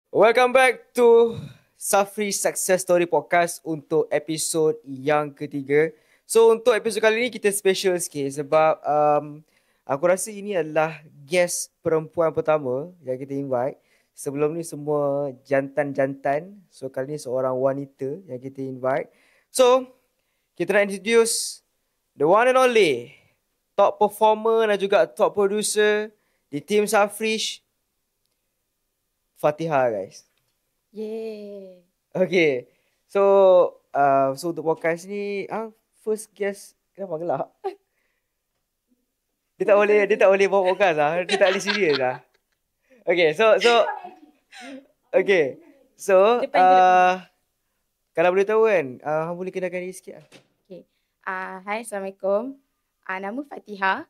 Welcome back to Safri Success Story Podcast untuk episod yang ketiga. So untuk episod kali ni kita special sikit sebab aku rasa ini adalah guest perempuan pertama yang kita invite. Sebelum ni semua jantan-jantan. So kali ni seorang wanita yang kita invite. So kita nak introduce the one and only top performer dan juga top producer di tim Safrish, Fatihah guys. Yeay. Okay. So, untuk podcast ni, first guest, kenapa gelap? Dia tak boleh bawa podcast lah. Dia tak boleh serius lah. Okay, okay. So, kalau boleh tahu kan, boleh kenalkan diri sikit lah. Okay. Hai, Assalamualaikum. Nama Fatihah.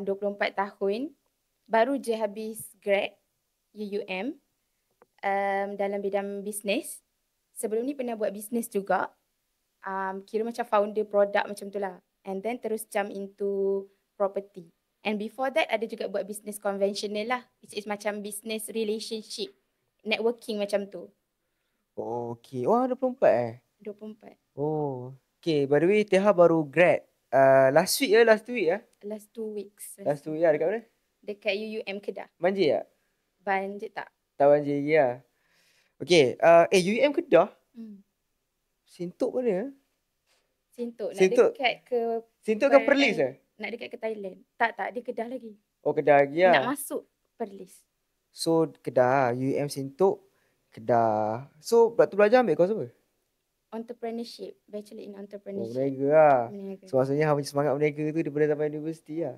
24 tahun. Baru je habis grad UUM dalam bidang bisnes. Sebelum ni pernah buat bisnes juga. Kira macam founder produk macam tu lah. And then terus jump into property. And before that ada juga buat bisnes konvensional lah. Which is macam business relationship. Networking macam tu. Oh, okay. Wah, 24 eh? 24. Oh, okay. By the way, Teha baru grad. Last week Last 2 weeks. Last 2 week lah. Dekat mana? Dekat UUM Kedah. Banjir tak? Banjir tak? Tak banjir lagi lah. Okay. UUM Kedah? Sintok mana? Sintok. Nak Sintok. dekat ke... Sintok ke Perlis eh? Nak dekat ke Thailand. Tak. Dia Kedah lagi. Oh, Kedah lagi lah. Nak masuk Perlis. So, Kedah. UM Sintok. Kedah. So, tu belajar ambil course apa? Entrepreneurship. Bachelor in Oh, Entrepreneurship. berniaga lah. Berniaga. So, maksudnya hang punya semangat berniaga tu daripada zaman universiti lah.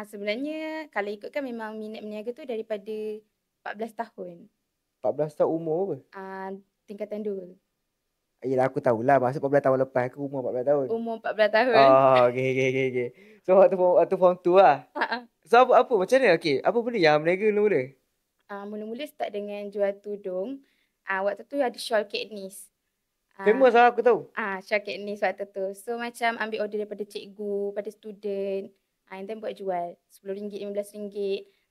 Sebenarnya, kalau ikutkan memang minat berniaga tu daripada 14 tahun. 14 tahun umur apa? Tingkatan 2. Yelah, aku tahulah. Maksud 14 tahun lepas aku umur 14 tahun. Umur 14 tahun. Oh, okay. So, waktu form 2 lah. So, apa? Macam mana? Okay. Apa benda yang berniaga mula-mula? Mula-mula start dengan jual tudung. Waktu tu ada shawl Katniss. Famous lah aku tahu. Shawl Katniss waktu tu. So macam ambil order daripada cikgu, pada student. And then buat jual. RM10, RM15.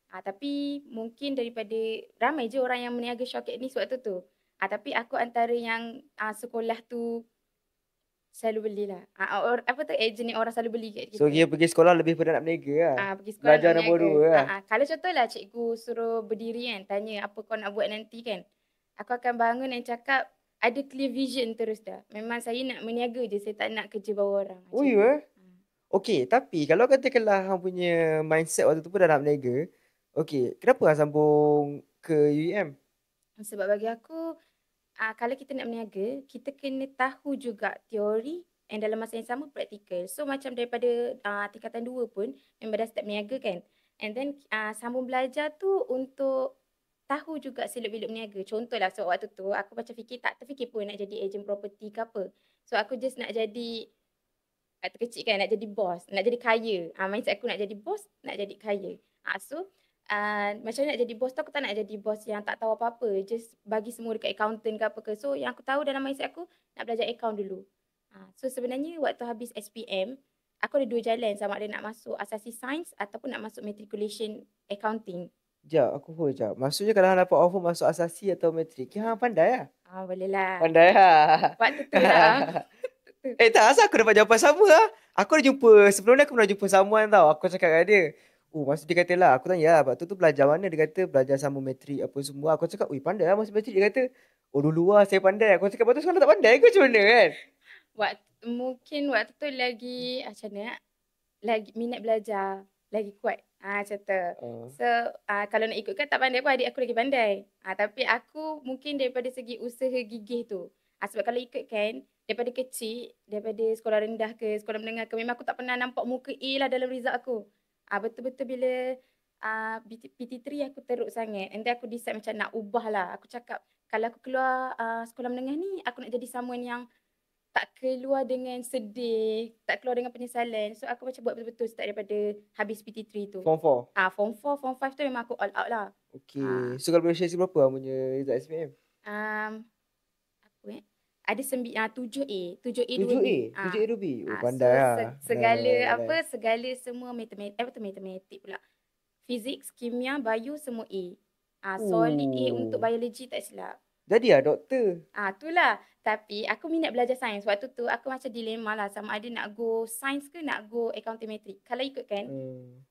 Tapi mungkin daripada ramai je orang yang meniaga shawl Katniss waktu tu. Tapi aku antara yang sekolah tu selalu belilah. Agent yang orang selalu beli kat kita. So, dia pergi sekolah lebih pada nak berniaga lah. Pergi sekolah belajar nak nombor berniaga. 2 lah. Kalau contohlah cikgu suruh berdiri kan, tanya apa kau nak buat nanti kan. Aku akan bangun dan cakap, ada clear vision terus dah. Memang saya nak meniaga je, saya tak nak kerja bawah orang. Oh, ya? Okay, tapi kalau katakanlah hang punya mindset waktu tu pun dah nak berniaga, okay, kenapa hang sambung ke UEM? Sebab bagi aku, kalau kita nak berniaga, kita kena tahu juga teori and dalam masa yang sama praktikal. So macam daripada tingkatan 2 pun, memang dah start berniaga kan. And then sambung belajar tu untuk tahu juga seluk-beluk berniaga. Contohlah, so waktu tu aku macam tak terfikir pun nak jadi ejen property ke apa. So aku just nak jadi, waktu kecil kan, nak jadi bos, nak jadi kaya. Mindset aku nak jadi bos, nak jadi kaya. Macam nak jadi bos tu, aku tak nak jadi bos yang tak tahu apa-apa. Just bagi semua dekat accountant ke apa ke. So yang aku tahu dalam mindset aku, nak belajar account dulu. So sebenarnya waktu habis SPM, aku ada 2 jalan, sama ada nak masuk asasi sains ataupun nak masuk matriculation accounting. Sekejap, aku hold sekejap. Maksudnya kalau hang dapat offer masuk asasi atau matrik, hang pandai lah. Boleh lah. Pandai lah. Waktu tu lah. Tak, asal aku dapat jawapan sama lah. Aku dah jumpa, sebelum ni aku pernah jumpa someone tau. Aku cakap dengan dia. Maksud dia kata lah, aku tanya lah, waktu tu belajar mana? Dia kata belajar sama matrik apa semua. Aku cakap, pandai lah masuk matrik. Dia kata, dulu lah saya pandai. Aku cakap, waktu sekarang tak pandai ke macam mana kan? Mungkin waktu tu lagi, macam mana, lagi minat belajar, lagi kuat. Macam tu. So, kalau nak ikutkan tak pandai pun adik aku lagi pandai. Tapi aku mungkin daripada segi usaha gigih tu. Sebab kalau ikutkan, daripada kecil, daripada sekolah rendah ke sekolah menengah ke, memang aku tak pernah nampak muka A lah dalam result aku. Betul-betul bila PT3 aku teruk sangat. And then aku decide macam nak ubah lah. Aku cakap, kalau aku keluar sekolah menengah ni, aku nak jadi someone yang tak keluar dengan sedih, tak keluar dengan penyesalan. So aku macam buat betul-betul start daripada habis PT3 tu. Form 4? Form 4, Form 5 tu memang aku all out lah. Okay. So kalau boleh share berapa lah punya result SPM? Ada 7A. 7A 2B? 7A 2B? Pandai lah. Segala semua matematik pula. Fizik, kimia, bio semua A. Solid A untuk Oh. biologi tak silap. Jadi doktor. Itulah. Tapi aku minat belajar sains. Waktu tu aku macam dilema lah sama ada nak go sains ke nak go accounting metric. Kalau ikutkan,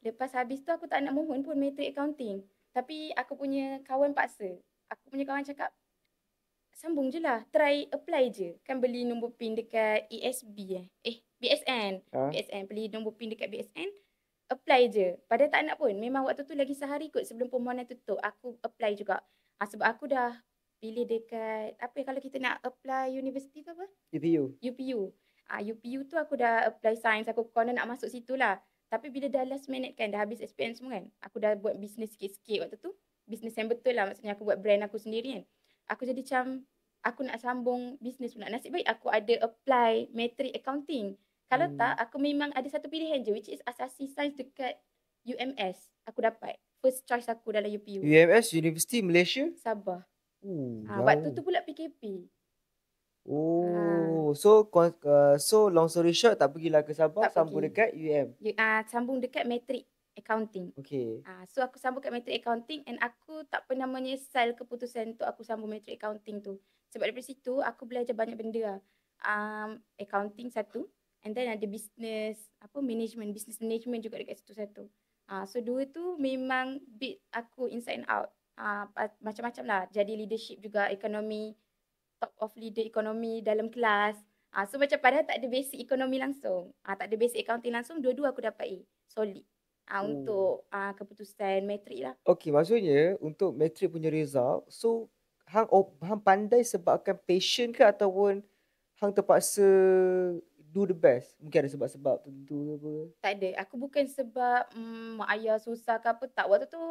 lepas habis tu aku tak nak mohon pun metric accounting. Tapi aku punya kawan paksa. Aku punya kawan cakap, sambung je lah. Try apply je. Kan beli nombor PIN dekat ASB BSN. Ah. BSN. Beli nombor PIN dekat BSN. Apply je. Padahal tak nak pun. Memang waktu tu lagi sehari kot sebelum permohonan tutup. Aku apply juga. Sebab aku dah pilih dekat, kalau kita nak apply universiti tu apa? UPU. UPU. UPU tu aku dah apply sains. Aku corner nak masuk situ lah. Tapi bila dah last minute kan, dah habis SPM semua kan. Aku dah buat bisnes sikit-sikit waktu tu. Bisnes yang betul lah. Maksudnya aku buat brand aku sendiri kan. Aku jadi macam, aku nak sambung bisnes pula. Nasib baik aku ada apply metric accounting. Kalau tak, aku memang ada satu pilihan je, which is asasi sains dekat UMS. Aku dapat. First choice aku dalam UPU. UMS, Universiti Malaysia? Sabah. Jauh. Waktu tu pula PKP. So long story short, tak pergilah ke Sabah, Tak sambung pergi. dekat UM. Sambung dekat metric accounting. Okay. So aku sambung kat metric accounting and aku tak pernah menyesal keputusan untuk aku sambung metric accounting tu. Sebab daripada situ aku belajar banyak benda lah. Accounting satu, and then ada business management juga dekat situ satu. So dua tu memang beat aku inside and out. Macam-macam lah. Jadi leadership juga, ekonomi, top of leader ekonomi dalam kelas. So macam padahal tak ada basic ekonomi langsung. Tak ada basic accounting langsung, dua-dua aku dapat A. Solid. Untuk keputusan metrik lah. Okay, maksudnya untuk metrik punya result, so hang pandai sebabkan passion ke ataupun hang terpaksa do the best? Mungkin ada sebab-sebab tertentu ke apa? Tak ada. Aku bukan sebab mak ayah susah ke apa. Tak. Waktu tu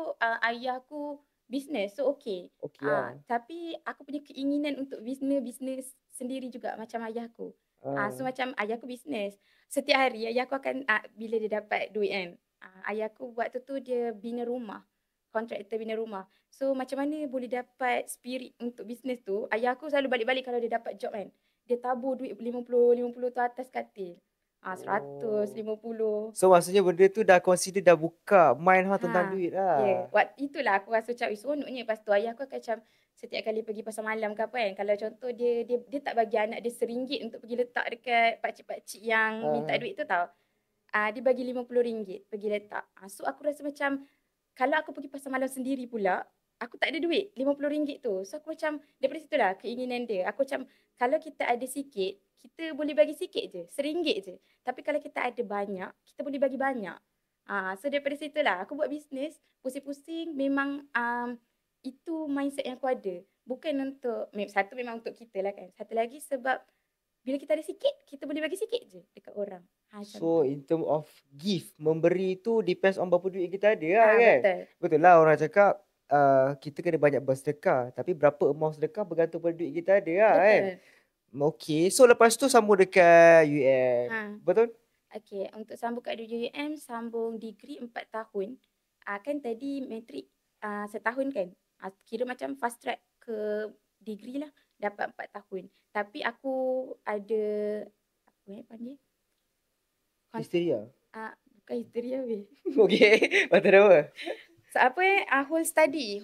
ayah aku bisnes. So okay. Okay lah. Tapi aku punya keinginan untuk bisnes sendiri juga macam ayah aku. So macam ayah aku bisnes. Setiap hari ayah aku akan, bila dia dapat duit kan. Ayah aku waktu tu dia bina rumah. Kontraktor bina rumah. So macam mana boleh dapat spirit untuk bisnes tu. Ayah aku selalu balik-balik kalau dia dapat job kan. Dia tabur duit 50 tu atas katil. 150. So maksudnya benda tu dah consider dah buka mind hang tentang duit lah. Itulah aku rasa macam seronoknya. Lepas tu ayah aku akan macam setiap kali pergi pasar malam ke apa kan. Kalau contoh dia tak bagi anak dia RM1 untuk pergi letak dekat pakcik-pakcik yang minta duit tu tau. Dia bagi RM50 pergi letak. So aku rasa macam kalau aku pergi pasar malam sendiri pula, aku tak ada duit RM50 tu. So aku macam daripada situlah keinginan dia. Aku macam kalau kita ada sikit, kita boleh bagi sikit je, RM1 je. Tapi kalau kita ada banyak, kita boleh bagi banyak. So daripada situlah aku buat bisnes, pusing-pusing memang itu mindset yang aku ada. Bukan untuk, satu memang untuk kita lah kan. Satu lagi sebab bila kita ada sikit, kita boleh bagi sikit je dekat orang. So in term of give, memberi tu depends on berapa duit kita ada lah kan. Betul. Betul lah orang cakap kita kena banyak bersedekah. Tapi berapa amount sedekah bergantung pada duit kita ada lah kan. Okay, so lepas tu sambung dekat UM. Betul? Okay, untuk sambung kat UM, sambung degree 4 tahun. Kan tadi metrik setahun kan. Kira macam fast track ke degree lah. Dapat 4 tahun. Tapi aku ada, apa panggil? Histeria? Bukan histeria weh. Okay, patut apa? So whole study.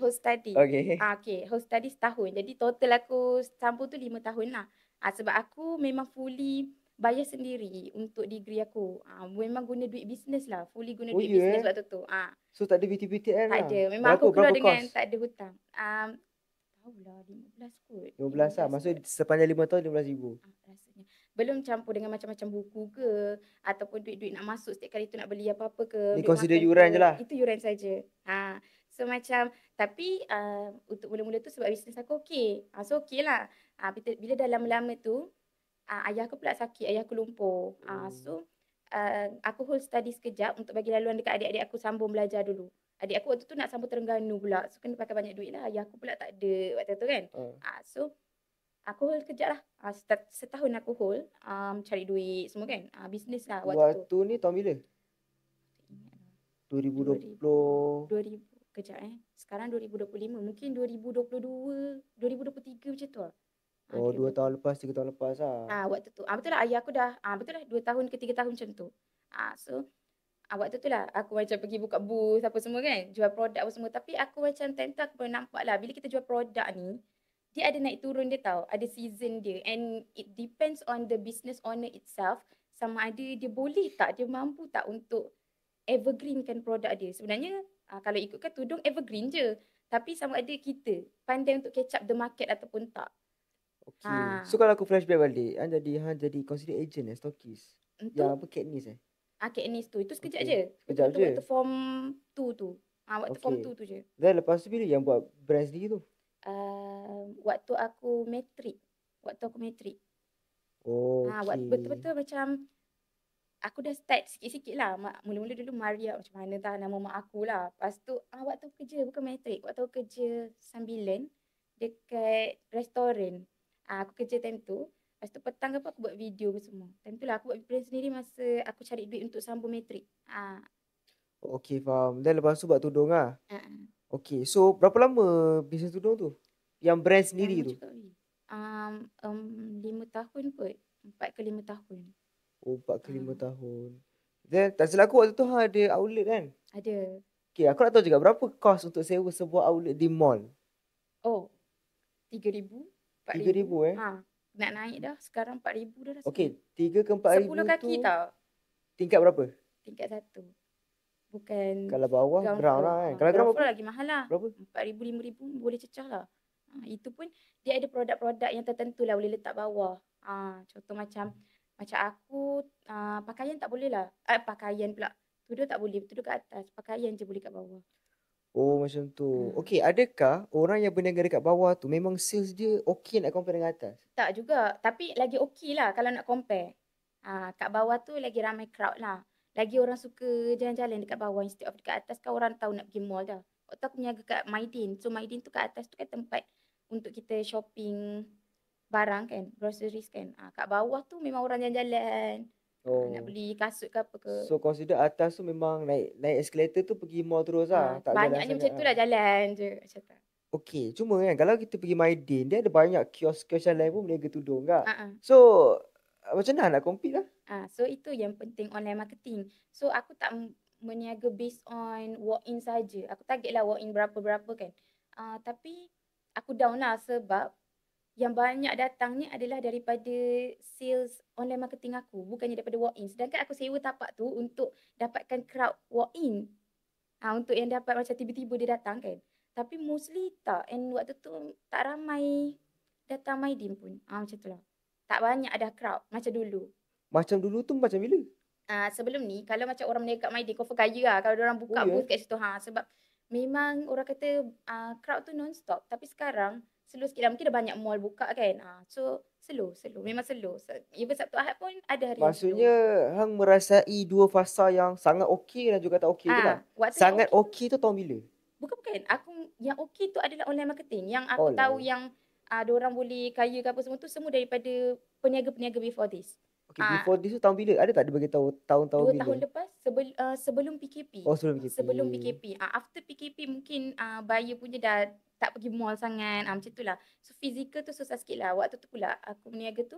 Okay. Okay, whole study setahun. Jadi total aku sambung tu 5 tahun lah. Sebab aku memang fully bayar sendiri untuk degree aku. Memang guna duit bisnes lah. Fully guna duit bisnes waktu tu. So tak ada BT-BTN lah? Tak ada. Memang aku keluar dengan cost? Tak ada hutang. Tahulah 15 kot. 15 lah. Maksudnya sepanjang 5 tahun RM15,000. Rasanya. Belum campur dengan macam-macam buku ke. Ataupun duit-duit nak masuk setiap kali tu nak beli apa-apa ke. Ni consider yuran je lah? Itu yuran saja. So macam, tapi untuk mula-mula tu sebab bisnes aku okey. So okey lah. Bila dah lama-lama tu, ayah aku pula sakit, ayah aku lumpuh. So aku hold study sekejap untuk bagi laluan dekat adik-adik aku sambung belajar dulu. Adik aku waktu tu nak sambung Terengganu pula. So kena pakai banyak duit lah. Ayah aku pula tak ada waktu tu kan. So aku hold kejap lah. Setahun aku hold. Cari duit semua kan. Bisnes lah waktu tu. Waktu ni tahun bila? 2020. Kejap Sekarang 2025. Mungkin 2022, 2023 macam tu lah. 2 tahun lepas, 3 tahun lepas lah. Waktu tu. Betul lah ayah aku dah, betul lah 2 tahun ke 3 tahun macam tu. So Waktu tu lah aku macam pergi buka booth apa semua kan, jual produk apa semua. Tapi aku macam time tu aku pernah nampak lah, bila kita jual produk ni, dia ada naik turun dia tau, ada season dia, and it depends on the business owner itself, sama ada dia boleh tak, dia mampu tak untuk evergreenkan produk dia. Sebenarnya kalau ikutkan tudung evergreen je, tapi sama ada kita pandai untuk catch up the market ataupun tak. Okay. So kalau aku flashback balik, jadi consider agent stockist. Untuk Yang apa Katniss Katniss tu, itu sekejap Okay. je. Sekejap Betul-betul je. waktu form 2 tu. Waktu form Okay. 2 tu je. Dan lepas tu bila yang buat brand sendiri tu? Waktu aku matrik. Okay. Betul-betul macam aku dah start sikit-sikit lah. Mula-mula dulu Maria, macam mana tak nama mak aku lah. Lepas tu waktu aku kerja, bukan matrik, waktu aku kerja sambilan dekat restoran. Aku kerja time tu. Lepas tu petang ke apa aku buat video ke semua. Time tu lah aku buat brand sendiri masa aku cari duit untuk sambung matrik. Okay, faham. Dan lepas tu buat tudung lah. Uh, Okay, so berapa lama bisnes tudung tu? Yang brand sendiri Lama tu? juga weh. 5 tahun kot. 4 ke 5 tahun. Oh, 4 ke 5 Ah, tahun. Dan tak silap aku waktu tu ada outlet kan? Ada. Okay, aku nak tahu juga berapa kos untuk sewa sebuah outlet di mall? Oh, 3,000, 4,000. 3,000 Nak naik dah. Sekarang 4,000 dah rasanya. Okay, 3 ke 4,000 10 kaki tu tau. tingkat berapa? Tingkat 1. Bukan Kalau bawah, ground ground floor. lah kan? Kalau ground Ground berapa? floor lagi mahal lah. Berapa? 4,000, 5,000 boleh cecah lah. Itu pun dia ada produk-produk yang tertentu lah boleh letak bawah. Contoh macam aku pakaian tak boleh lah. Pakaian pula. Tudung tak boleh. Tudung kat atas. Pakaian je boleh kat bawah. Oh, macam tu. Ah. Okay, adakah orang yang berniaga dekat bawah tu memang sales dia okay nak compare dengan atas? Tak juga. Tapi lagi okey lah kalau nak compare. Kat bawah tu lagi ramai crowd lah. Lagi orang suka jalan-jalan dekat bawah instead of dekat atas, kan orang tahu nak pergi mall dah. Waktu aku berniaga kat Maidin. So Maidin tu kat atas tu kan tempat untuk kita shopping barang kan, groceries kan. Kat bawah tu memang orang jalan-jalan. Nak Oh. beli kasut ke apa ke. So consider atas tu memang naik escalator tu pergi mall terus lah. Tak jalan Banyaknya sangat macam tu lah, jalan je macam tu. Okay, cuma kan kalau kita pergi Maidin, dia ada banyak kios-kios yang lain pun berniaga tudung kak. Ah, ah. So, macam mana nak compete lah? So itu yang penting online marketing. So aku tak meniaga based on walk-in saja. Aku target lah walk-in berapa-berapa kan. Tapi aku down lah sebab yang banyak datangnya adalah daripada sales online marketing aku, bukannya daripada walk-in. Sedangkan aku sewa tapak tu untuk dapatkan crowd walk-in. Untuk yang dapat macam tiba-tiba dia datang kan. Tapi mostly tak. And waktu tu tak ramai datang Maidin pun. Macam tu lah. Tak banyak ada crowd macam dulu. Macam dulu tu macam bila? Sebelum ni kalau macam orang berniaga kat Maidin confirm kaya lah kalau orang buka booth kat situ. Sebab memang orang kata crowd tu non-stop. Tapi sekarang slow sikit lah. Mungkin dah banyak mall buka kan. So slow. Memang slow. Even Sabtu Ahad pun ada hari yang slow. Maksudnya hang merasai dua fasa yang sangat okey dan juga tak okey ke tak? Sangat okey tu tahun bila? Bukan. Aku yang okey tu adalah online marketing. Yang aku tahu yang diorang boleh kaya ke apa semua tu semua daripada peniaga-peniaga before this. Okay, before this tu tahun bila? Ada tak dia bagi tahu tahun-tahun bila? 2 tahun lepas sebelum PKP. Oh, sebelum PKP. Sebelum PKP. After PKP mungkin buyer punya dah tak pergi mall sangat. Macam tu lah. So physical tu susah sikit lah. Waktu tu pula aku berniaga tu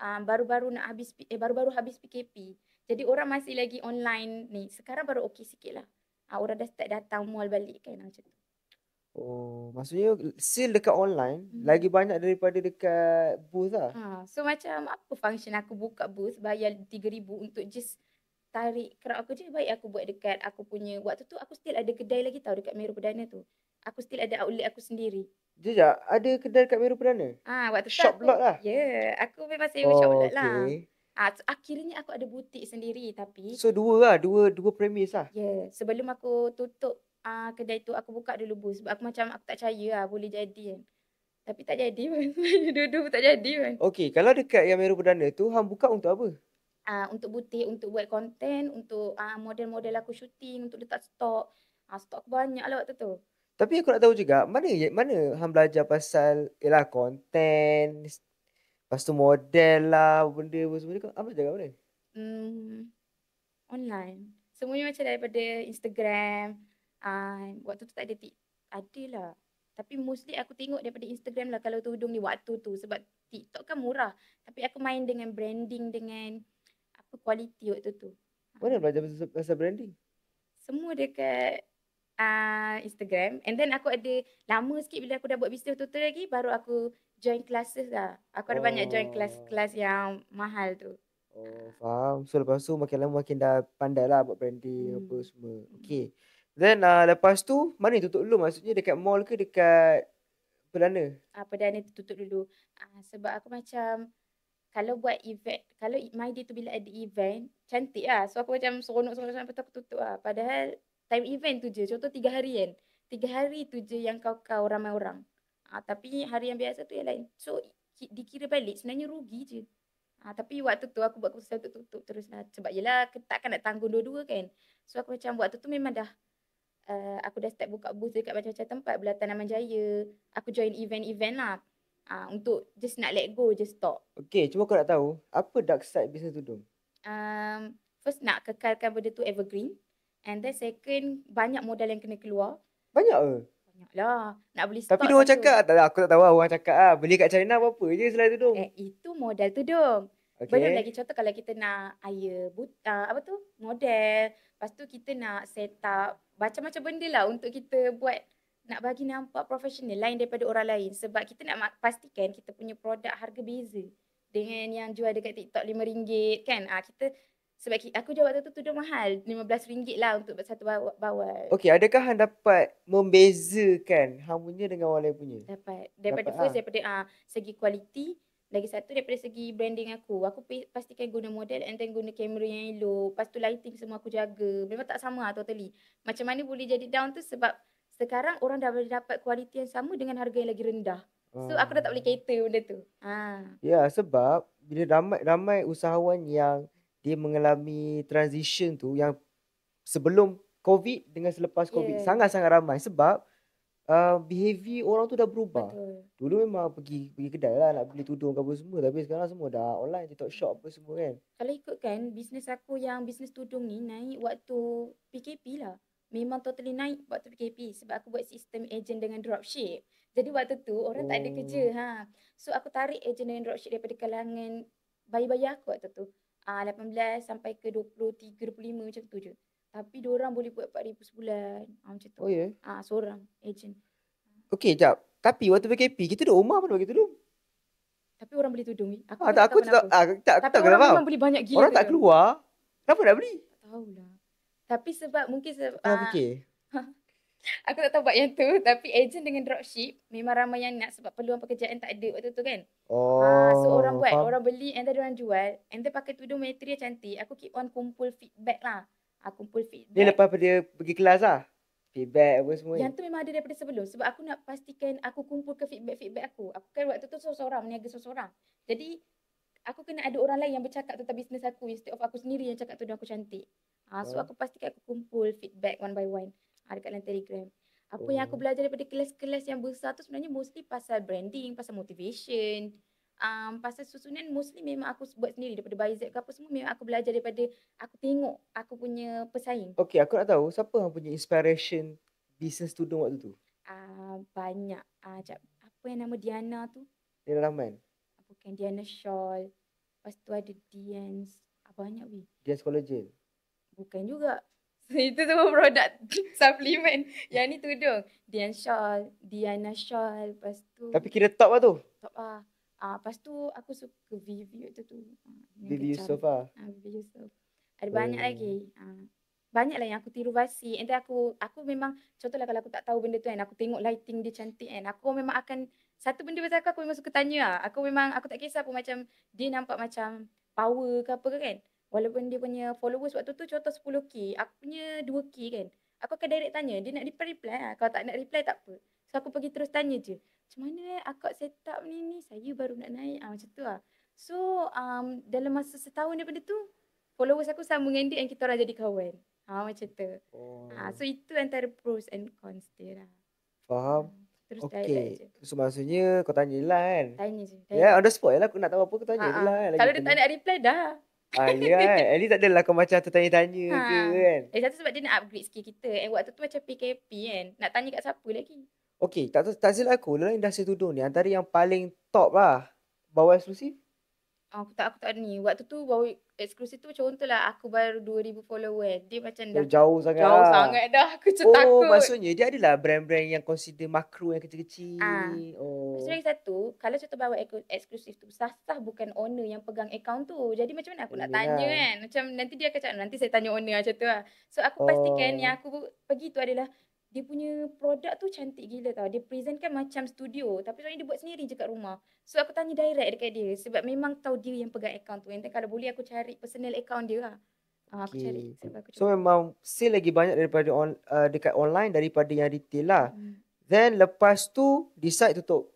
baru-baru habis PKP. Jadi orang masih lagi online ni. Sekarang baru okey sikit lah. Orang dah start datang mall balik kan macam tu. Oh, maksudnya sale dekat online lagi banyak daripada dekat booth lah. So macam apa function aku buka booth bayar 3,000 untuk just tarik crowd aku je. Baik aku buat dekat aku punya. Waktu tu aku still ada kedai lagi tau dekat Meru Perdana tu. Aku still ada outlet aku sendiri. Jejak, ada kedai dekat Meru Perdana? Waktu tu shop lot lah? Ya, aku memang sewa shop lot lah. Okay. Akhirnya aku ada butik sendiri tapi. So dua lah, dua premis lah? Ya, sebelum aku tutup kedai tu aku buka dulu booth. Sebab aku macam aku tak percaya lah boleh jadi kan. Tapi tak jadi pun. Dua-dua pun tak jadi kan. Okay, kalau dekat yang Meru Perdana tu hang buka untuk apa? Untuk butik, untuk buat konten, untuk model-model aku syuting, untuk letak stok. Stok aku banyak lah waktu tu. Tapi aku nak tahu juga, mana hang belajar pasal konten, lepas tu model lah, benda semua ni. Apa belajar kat mana? Online. Semuanya macam daripada Instagram. Waktu tu tak ada ada lah. Tapi mostly aku tengok daripada Instagram lah kalau tudung ni waktu tu. Sebab TikTok kan murah. Tapi aku main dengan branding, dengan apa quality waktu tu. Mana belajar pasal branding? Semua dekat Instagram. And then aku ada lama sikit bila aku dah buat business tutor lagi, baru aku join classes lah. Aku ada banyak join Oh. kelas-kelas yang mahal tu. Oh, faham. So lepas tu makin lama makin dah pandai lah buat branding apa Hmm. semua. Okay. Then lepas tu mana yang tutup dulu? Maksudnya dekat mall ke dekat Perdana? Perdana tu tutup dulu. Sebab aku macam kalau buat event, kalau my day tu bila ada event, cantik lah. So aku macam seronok-seronok sampai tu aku tutup lah. Padahal time event tu je. Contoh 3 hari kan. 3 hari tu je yang kau ramai orang. Tapi hari yang biasa tu yang lain. So dikira balik sebenarnya rugi je. Tapi waktu tu aku buat keputusan untuk tutup terus lah. Sebab yelah takkan nak tanggung dua-dua kan. So aku macam waktu tu memang dah aku dah start buka booth dekat macam-macam tempat. Belatan Taman Jaya. Aku join event-event lah. Untuk just nak let go je stop. Okay, cuma aku nak tahu apa dark side bisnes tudung? First nak kekalkan benda tu evergreen. And then second, banyak modal yang kena keluar. Banyak ke? Banyak lah. Nak beli Tapi stok dia orang satu. cakap, tak, aku tak tahu lah orang cakap lah. Beli kat China apa je selain tudung. Itu modal tudung. Okay. Belum lagi contoh kalau kita nak apa tu? Model. Lepas tu kita nak set up macam-macam benda lah untuk kita buat nak bagi nampak profesional lain daripada orang lain. Sebab kita nak pastikan kita punya produk harga beza dengan yang jual dekat TikTok RM5 kan. Kita sebab aku jual waktu tu tudung mahal RM15 lah untuk satu bawal. Okay, adakah hang dapat membezakan hang punya dengan orang lain punya? Dapat. Daripada Dapat, first daripada segi kualiti, lagi satu daripada segi branding aku. Aku pastikan guna model and then guna kamera yang elok. Lepas tu lighting semua aku jaga. Memang tak sama totally. Macam mana boleh jadi down tu sebab sekarang orang dah boleh dapat kualiti yang sama dengan harga yang lagi rendah. So aku dah tak boleh cater benda tu. Ya, sebab bila ramai usahawan yang dia mengalami transition tu yang sebelum COVID dengan selepas COVID. Yeah. Sangat-sangat ramai sebab behavior orang tu dah berubah. Betul. Dulu memang pergi kedai lah nak beli tudung ke apa semua. Tapi sekarang semua dah online, TikTok shop apa semua kan. Kalau ikutkan bisnes aku yang bisnes tudung ni naik waktu PKP lah. Memang totally naik waktu PKP sebab aku buat sistem agent dengan dropship. Jadi waktu tu orang tak ada kerja. So aku tarik agent dengan dropship daripada kalangan bayi-bayi aku waktu tu. 18 sampai ke 23, 25 macam tu je. Tapi diorang boleh buat 4,000 sebulan. Macam tu. Oh ya? Seorang agent. Okay, jap. Tapi waktu PKP kita duduk rumah mana bagi tudung. Tapi orang beli tudung. Aku tak, aku tak Tapi tahu orang kenapa. memang beli banyak gila. Orang tak keluar. Kenapa nak beli? Tak tahulah. Tapi sebab mungkin sebab Kau fikir? aku tak tahu buat yang tu. Tapi agent dengan dropship memang ramai yang nak sebab peluang pekerjaan tak ada waktu tu kan. So orang buat, orang beli and then orang jual. And then pakai tudung material cantik. Aku keep on kumpul feedback lah. Kumpul feedback. Ni lepas dia pergi kelas lah? Feedback apa semua. Yang tu memang ada daripada sebelum. Sebab aku nak pastikan aku kumpulkan feedback aku. Aku kan waktu tu seorang-seorang, meniaga seorang-seorang. Jadi aku kena ada orang lain yang bercakap tentang bisnes aku instead of aku sendiri yang cakap tudung aku cantik. So aku pastikan aku kumpul feedback one by one dekat dalam Telegram. Apa yang aku belajar daripada kelas-kelas yang besar tu sebenarnya mostly pasal branding, pasal motivation, pasal susunan mostly memang aku buat sendiri daripada Bayzat ke apa semua memang aku belajar daripada aku tengok aku punya pesaing. Okay, aku nak tahu siapa yang punya inspiration bisnes tudung waktu tu? Banyak. Apa yang nama Diana tu? Diana Rahman? Bukan, Diana Shawl. Lepas tu ada Dians. Banyak weh. Dians Collagen? Bukan juga. Itu semua produk suplemen. Yang ni tudung. Diana Shawl. Lepas tu. Tapi kira top lah tu? Top lah. Lepas tu aku suka Vivi waktu tu. Vivi Yusof lah? Vivi Yusof. Ada banyak lagi. Banyak lah yang aku tiru basi. And then aku memang, contohlah kalau aku tak tahu benda tu kan, aku tengok lighting dia cantik kan, aku memang akan, satu benda pasal aku memang suka tanya lah. Aku tak kisah pun macam, dia nampak macam power ke apa ke kan. Walaupun dia punya followers waktu tu contoh 10k, aku punya 2k kan. Aku akan direct tanya, dia nak reply lah. Kalau tak nak reply tak apa. So aku pergi terus tanya je. Macam mana akak set up ni, saya baru nak naik. Macam tu lah. So dalam masa setahun daripada tu, followers aku sama dengan dia and kita orang jadi kawan. Macam tu. So itu antara pros and cons dia lah. Faham. Terus okay. So maksudnya kau tanya lah kan? Tanya je. Ya, on the spot je lah. Aku nak tahu apa, aku tanya je lah kan. Kalau dia tak nak reply dah. Ya kan. At least tak adalah kau macam tertanya-tanya ke kan. Satu sebab dia nak upgrade skill kita. And waktu tu macam PKP kan. Nak tanya kat siapa lagi. Okay, tak silap aku dalam industri tudung ni antara yang paling top lah bawah eksklusif. Aku tak ni. Waktu tu baru eksklusif tu macam contohlah aku baru 2,000 follower. Dia macam So, dah jauh sangat jauh lah. sangat dah. Aku macam Oh, takut. maksudnya dia adalah brand-brand yang consider makro yang Ah. kecil-kecil. Lepas tu Oh. lagi satu, kalau contoh bawa eksklusif tu, sah-sah bukan owner yang pegang akaun tu. Jadi macam mana aku nak tanya Yelah. kan? Macam nanti dia akan cakap, nanti saya tanya owner macam tu lah. So aku pastikan Oh. yang aku pergi tu adalah dia punya produk tu cantik gila tau. Dia present kan macam studio. Tapi sebenarnya dia buat sendiri je kat rumah. So aku tanya direct dekat dia. Sebab memang tahu dia yang pegang akaun tu. Nanti kalau boleh aku cari personal account dia lah. Aku cari. Okay. Sebab aku So cuba. memang sale lagi banyak daripada dekat online daripada yang retail lah. Mm-mm. Then lepas tu decide tutup.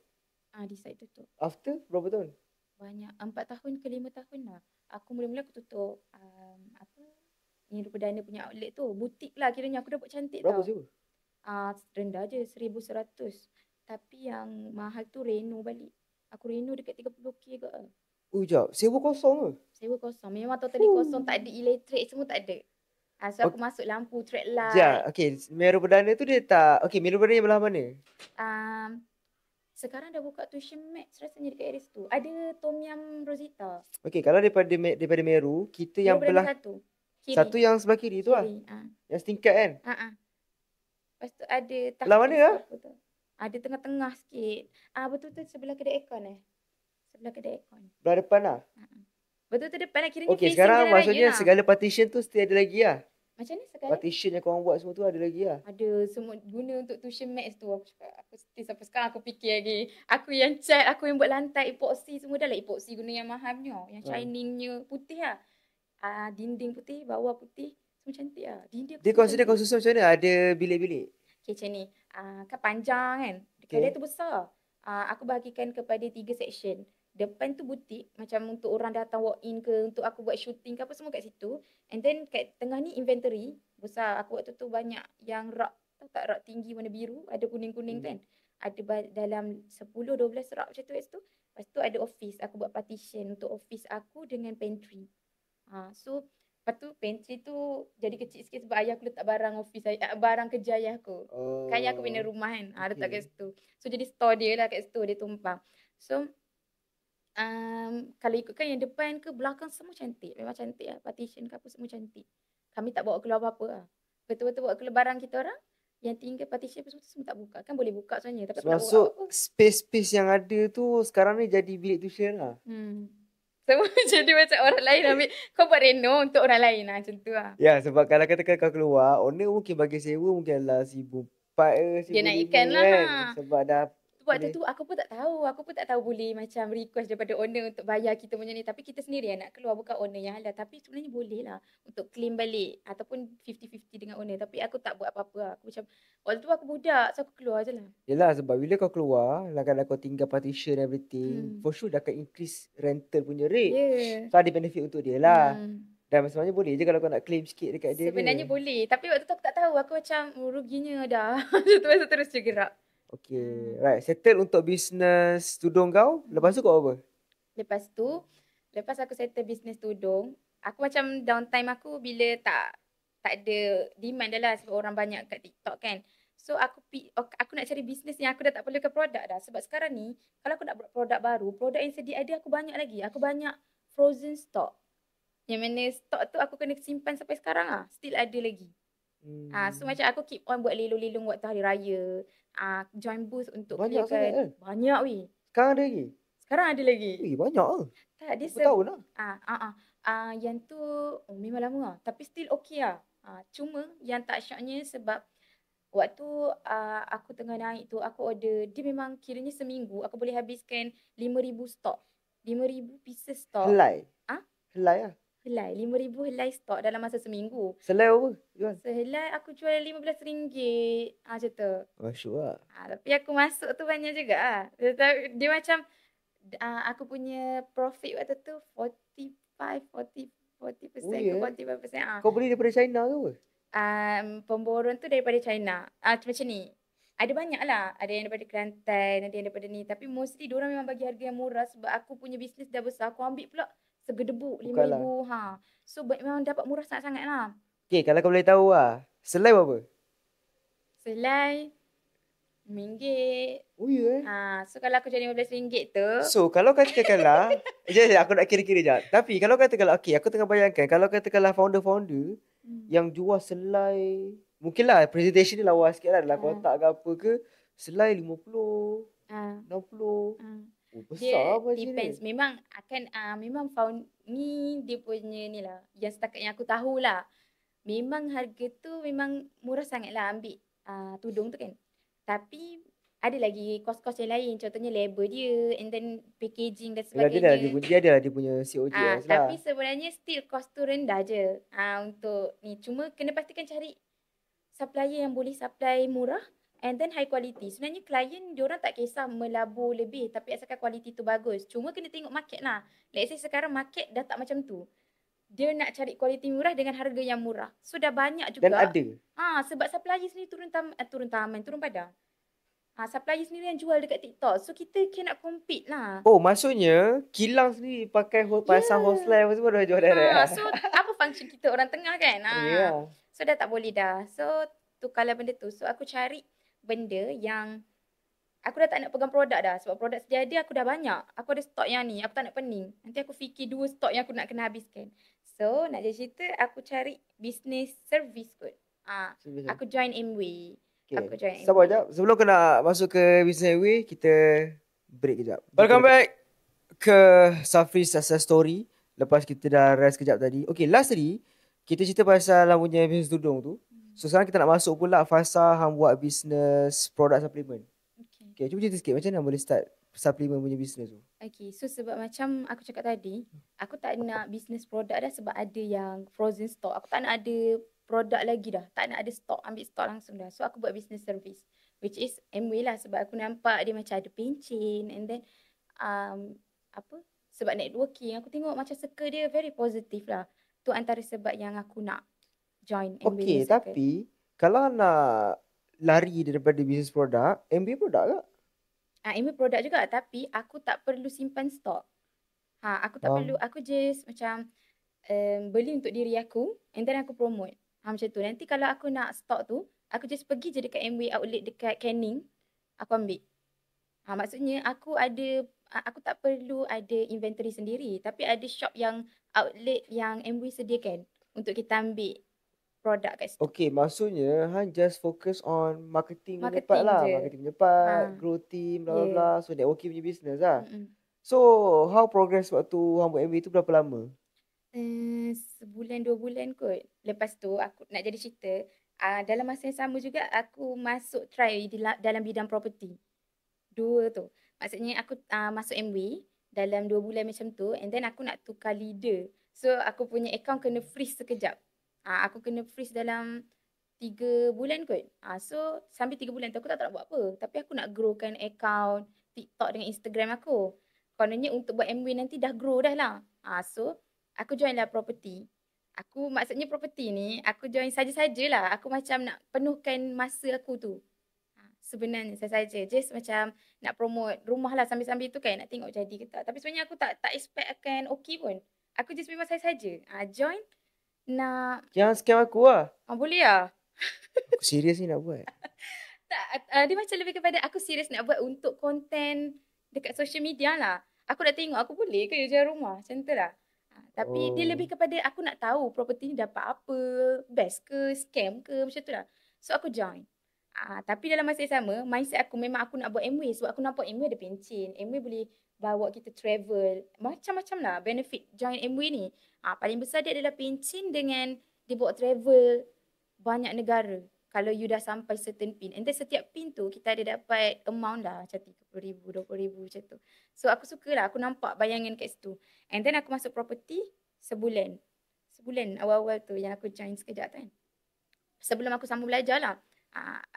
Decide tutup. After berapa tahun? Banyak. 4 tahun ke 5 tahun lah. Aku mula-mula aku tutup apa ni perdana punya outlet tu. Butik lah kiranya. Aku dah buat cantik Berapa tau. sewa? Rendah je 1,100. Tapi yang mahal tu reno balik. Aku reno dekat 30k ke. Jap. Sewa kosong ke? Sewa kosong. Memang totally kosong. Tak ada elektrik semua tak ada. So aku masuk lampu, track light. Okay. Meru Perdana tu dia tak. Okay, Meru Perdana yang belah mana? Sekarang dah buka Tuition Max rasanya dekat area situ. Ada Tom Yum Rosita. Okay, kalau daripada Meru, kita yang Meru belah Perdana satu. Kiri. satu yang sebelah kiri tu lah. Yang setingkat kan? Lepas tu ada Belah mana lah? Ada tengah-tengah sikit. Betul tu sebelah kedai aircon Sebelah kedai aircon. Belah depan lah? Betul tu depan lah. Kiranya Okay, facing sekarang jalan maksudnya raya lah. segala partition tu still ada lagi lah? Macam ni segala? Partition yang korang buat semua tu ada lagi lah? Ada. Semua guna untuk Tuition Max tu. Aku cakap, aku still sampai sekarang aku fikir lagi. Aku yang cat, aku yang buat lantai epoxy semua dah lah. Epoxy guna yang mahal punya. Yang shiningnya putih lah. Dinding putih, bawah putih. Semua cantik lah. Dia consider konstruksi macam mana? Ada bilik-bilik? Okay, macam ni. Kan panjang kan. Kedai tu besar. Aku bahagikan kepada 3 section. Depan tu butik. Macam untuk orang datang walk in ke. Untuk aku buat shooting ke apa semua kat situ. And then kat tengah ni inventory. Besar. Aku waktu tu banyak yang rak. Tahu tak rak tinggi warna biru. Ada kuning-kuning kan. Ada dalam 10-12 rak macam tu kat situ. Lepas tu ada office. Aku buat partition untuk office aku dengan pantry. So lepas tu pantry tu jadi kecil sikit sebab ayah aku letak barang office barang kerja ayah aku. Kan ayah aku bina rumah kan. Letak kat situ. So jadi store dia lah kat situ. Dia tumpang. So kalau ikutkan yang depan ke belakang semua cantik. Memang cantik lah. Partition ke apa semua cantik. Kami tak bawa keluar apa-apa lah. Betul-betul bawa keluar barang kita orang. Yang tinggal partition apa semua tak buka. Kan boleh buka sebenarnya. Tapi Maksud space-space yang ada tu sekarang ni jadi bilik tuition lah? Semua jadi macam orang lain ambil. Kau buat reno untuk orang lain lah. Macam tu lah. Ya, sebab kalau katakan kau keluar, owner mungkin bagi sewa mungkin lah 1,400 ke 1,500 dia naikkan lah. Kan? Sebab dah waktu tu aku pun tak tahu. Aku pun tak tahu boleh macam request daripada owner untuk bayar kita punya ni. Tapi kita sendiri yang nak keluar, bukan owner yang halal. Tapi sebenarnya boleh lah untuk claim balik. Ataupun 50-50 dengan owner. Tapi aku tak buat apa-apa lah. Aku macam, waktu tu aku budak. So aku keluar je lah. Yelah, sebab bila kau keluar, kalau kau tinggal partition everything, for sure dah akan increase rental punya rate. So ada benefit untuk dia lah. Dan sebenarnya boleh je kalau kau nak claim sikit dekat dia. Sebenarnya boleh. Tapi waktu tu aku tak tahu. Aku macam ruginya dah. Macam tu terus je gerak. Okay. Right. Settle untuk bisnes tudung kau. Lepas tu kau apa? Lepas aku settle bisnes tudung, aku macam downtime aku bila tak ada demand dah lah sebab orang banyak kat TikTok kan. So aku nak cari bisnes yang aku dah tak perlukan produk dah. Sebab sekarang ni kalau aku nak buat produk baru, produk yang sedia ada aku banyak lagi. Aku banyak frozen stock. Yang mana stock tu aku kena simpan sampai sekarang lah. Still ada lagi. So macam aku keep on buat lelong-lelong waktu hari raya. Join booth untuk banyak clearkan. Banyak weh. Sekarang ada lagi? Sekarang ada lagi. Banyak lah. Tak, dia tahun lah. Yang tu memang lama lah. Tapi still okay lah. Cuma yang tak syoknya sebab waktu aku tengah naik tu, aku order, dia memang kiranya seminggu aku boleh habiskan 5,000 stok. 5,000 pieces stok. Helai? Helai lah. Helai. 5,000 helai stok dalam masa seminggu. Selai apa jual? Sehelai aku jual RM15. Macam tu. Masyuk lah. Tapi aku masuk tu banyak juga lah. Dia macam, aku punya profit waktu tu 40% ke 45%. Kau beli daripada China ke apa? Pemborong tu daripada China. Macam ni. Ada banyak lah. Ada yang daripada Kelantan, ada yang daripada ni. Tapi mostly diorang memang bagi harga yang murah sebab aku punya bisnes dah besar. Aku ambil pula segedebuk 5,000. So memang dapat murah sangat-sangat lah. Okay, kalau kau boleh tahu lah. Selai berapa? Selai RM5. Oh ya. So kalau aku jual RM15 tu, So kalau katakanlah aku nak kira-kira je. Tapi kalau katakanlah aku tengah bayangkan kalau katakanlah founder-founder yang jual selai, mungkinlah presentation dia lawa sikit lah dalam kotak ke apa ke, selai 50, ah, 60. ah. Oh, Dia besar margin dia. depends. Memang found ni dia punya ni lah. Yang setakat yang aku tahulah. Memang harga tu memang murah sangat lah ambil tudung tu kan. Tapi ada lagi kos-kos yang lain. Contohnya label dia and then packaging dan Yelah, sebagainya. dia ada dia punya COGS lah. Tapi sebenarnya still cost tu rendah je. Untuk ni. Cuma kena pastikan cari supplier yang boleh supply murah and then high quality. Sebenarnya klien diorang tak kisah melabur lebih tapi asalkan quality tu bagus. Cuma kena tengok market lah. Let's say sekarang market dah tak macam tu. Dia nak cari quality murah dengan harga yang murah. So dah banyak Dan juga. ada. Sebab supplier sendiri turun padang. Supplier sendiri yang jual dekat TikTok. So kita cannot compete lah. Oh, maksudnya kilang sendiri pakai pasang hose line apa semua dah jual direct. So apa function kita orang tengah kan? Ya. So dah tak boleh dah. So tukarlah benda tu. So aku cari benda yang aku dah tak nak pegang produk dah. Sebab produk sedia ada aku dah banyak. Aku ada stok yang ni. Aku tak nak pening. Nanti aku fikir 2 stok yang aku nak kena habiskan. So nak jadi cerita aku cari business service kot. Aku join Amway. Aku join Sabar Amway. sekejap. Sebelum kau nak masuk ke Business Highway, kita break kejap. Welcome back ke Safri Success Story. Lepas kita dah rest kejap tadi. Okay, last tadi, kita cerita pasal Hang punya bisnes tudung tu. So sekarang kita nak masuk pula fasa Hang buat bisnes produk suplemen. Okay, cuba cerita sikit macam mana boleh start suplemen punya bisnes tu. Okay, so sebab macam aku cakap tadi, aku tak nak bisnes produk dah sebab ada yang frozen stock. Aku tak nak ada produk lagi dah. Tak nak ada stok, ambil stok langsung dah. So aku buat business service. Which is Amway lah sebab aku nampak dia macam ada pencin and then sebab networking aku tengok macam circle dia very positif lah. Tu antara sebab yang aku nak join Amway. Okay, tapi kalau nak lari daripada bisnes produk, MBA produk ke? Amway produk juga tapi aku tak perlu simpan stok. Aku tak perlu, aku just macam beli untuk diri aku and then aku promote. Macam tu. Nanti kalau aku nak stok tu, aku just pergi je dekat Amway outlet dekat Canning, aku ambil. Maksudnya aku tak perlu ada inventory sendiri tapi ada shop yang outlet yang Amway sediakan untuk kita ambil produk kat situ. Okay, maksudnya Han just focus on marketing punya part lah. je. Marketing punya part, grow team, bla bla bla. So networking punya business lah. So how progress waktu Han buat MBA tu berapa lama? Sebulan 2 bulan kot. Lepas tu aku nak jadi cerita, dalam masa yang sama juga aku masuk try dalam bidang property. 2 tu. Maksudnya aku masuk Amway dalam 2 bulan macam tu and then aku nak tukar leader. So aku punya account kena freeze sekejap. Aku kena freeze dalam 3 bulan kot. So sambil 3 bulan tu aku tak nak buat apa. Tapi aku nak growkan account TikTok dengan Instagram aku. Kononnya untuk buat Amway nanti dah grow dah lah. So aku join lah property. Maksudnya property ni aku join saja-sajalah. Aku macam nak penuhkan masa aku tu. Sebenarnya saya saja just macam nak promote rumah lah sambil-sambil tu kan nak tengok jadi ke tak. Tapi sebenarnya aku tak expect akan okey pun. Aku just memang saya saja. Join nak. Jangan scam aku lah. Boleh lah. Aku serius ni nak buat. Tak, dia macam lebih kepada aku serius nak buat untuk konten dekat social media lah. Aku nak tengok aku boleh ke jual rumah macam tu lah. Tapi dia lebih kepada aku nak tahu property ni dapat apa, best ke, scam ke macam tu lah. So aku join. Tapi dalam masa yang sama, mindset aku memang aku nak buat Amway sebab aku nampak Amway ada pencin. Amway boleh bawa kita travel. Macam-macam lah benefit join Amway ni. Paling besar dia adalah pencin dengan dia bawa travel banyak negara. Kalau you dah sampai certain pin. And then setiap pin tu kita ada dapat amount lah macam RM30,000, RM20,000 macam tu. So aku suka lah, aku nampak bayangan kat situ. And then aku masuk property sebulan. Sebulan awal-awal tu yang aku join sekejap kan. Sebelum aku sambung belajar lah.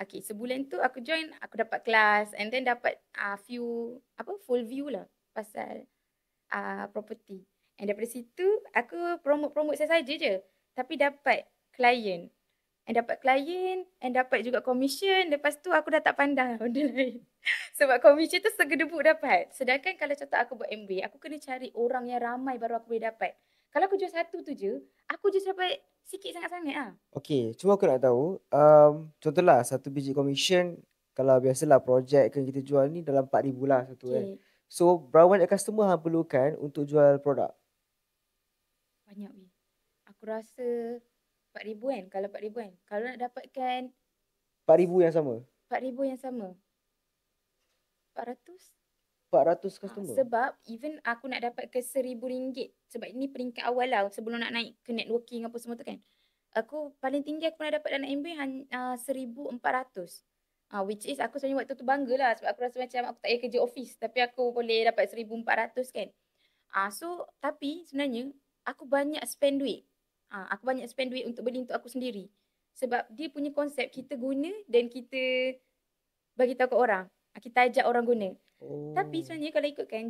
Okay, sebulan tu aku join, aku dapat kelas and then dapat full view lah pasal property. And daripada situ aku promote saya saja je. Tapi dapat klien. And dapat klien and dapat juga commission. Lepas tu aku dah tak pandang benda lain. Sebab commission tu segedebuk dapat. Sedangkan kalau contoh aku buat Amway, aku kena cari orang yang ramai baru aku boleh dapat. Kalau aku jual satu tu je, aku just dapat sikit sangat-sangat lah. Okay, cuma aku nak tahu, contohlah satu biji commission Kalau biasalah projek yang kita jual ni dalam 4,000 lah satu kan. Okay. So berapa banyak customer hang perlukan untuk jual produk? Banyak weh. Aku rasa 4,000 kan. Kalau 4,000 kan. Kalau nak dapatkan 4,000 yang sama? 4,000 yang sama. 400. 400 customer? Sebab even aku nak dapat ke RM1,000. Sebab ini peringkat awal lah sebelum nak naik ke networking apa semua tu kan. Aku paling tinggi aku pernah dapat dalam MB 1,400. Which is aku sebenarnya waktu tu bangga lah. Sebab aku rasa macam aku tak payah kerja office. Tapi aku boleh dapat 1,400 kan. So tapi sebenarnya aku banyak spend duit. Aku banyak spend duit untuk beli untuk aku sendiri. Sebab dia punya konsep kita guna dan kita bagi tahu ke orang. Kita ajak orang guna. Tapi Oh. sebenarnya kalau ikutkan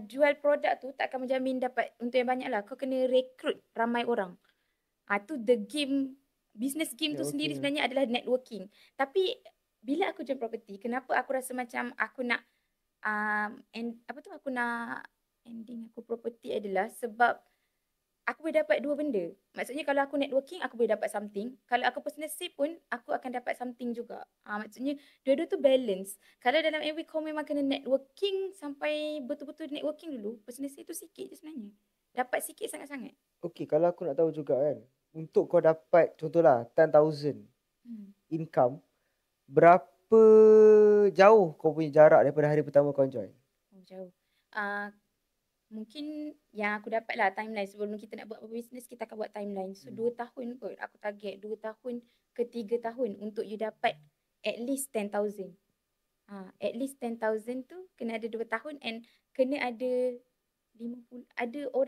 jual produk tu tak akan menjamin dapat untuk yang banyak lah. Kau kena rekrut ramai orang. Tu the game, business game tu sendiri Okay. sebenarnya adalah networking. Tapi bila aku jual property, kenapa aku rasa macam aku nak aku nak ending aku property adalah sebab aku boleh dapat dua benda. Maksudnya kalau aku networking, aku boleh dapat something. Kalau aku personal pun, aku akan dapat something juga. Maksudnya dua-dua tu balance. Kalau dalam MV kau memang kena networking sampai betul-betul networking dulu, personal tu sikit je sebenarnya. Dapat sikit sangat-sangat. Okay, kalau aku nak tahu juga kan, untuk kau dapat contohlah 10,000 income, berapa jauh kau punya jarak daripada hari pertama kau join? Jauh. Mungkin yang aku dapat lah timeline sebelum kita nak buat bisnes, kita akan buat timeline. So 2 tahun kot aku target 2 tahun ke 3 tahun untuk you dapat at least 10,000. At least 10,000 tu kena ada 2 tahun and kena ada 50,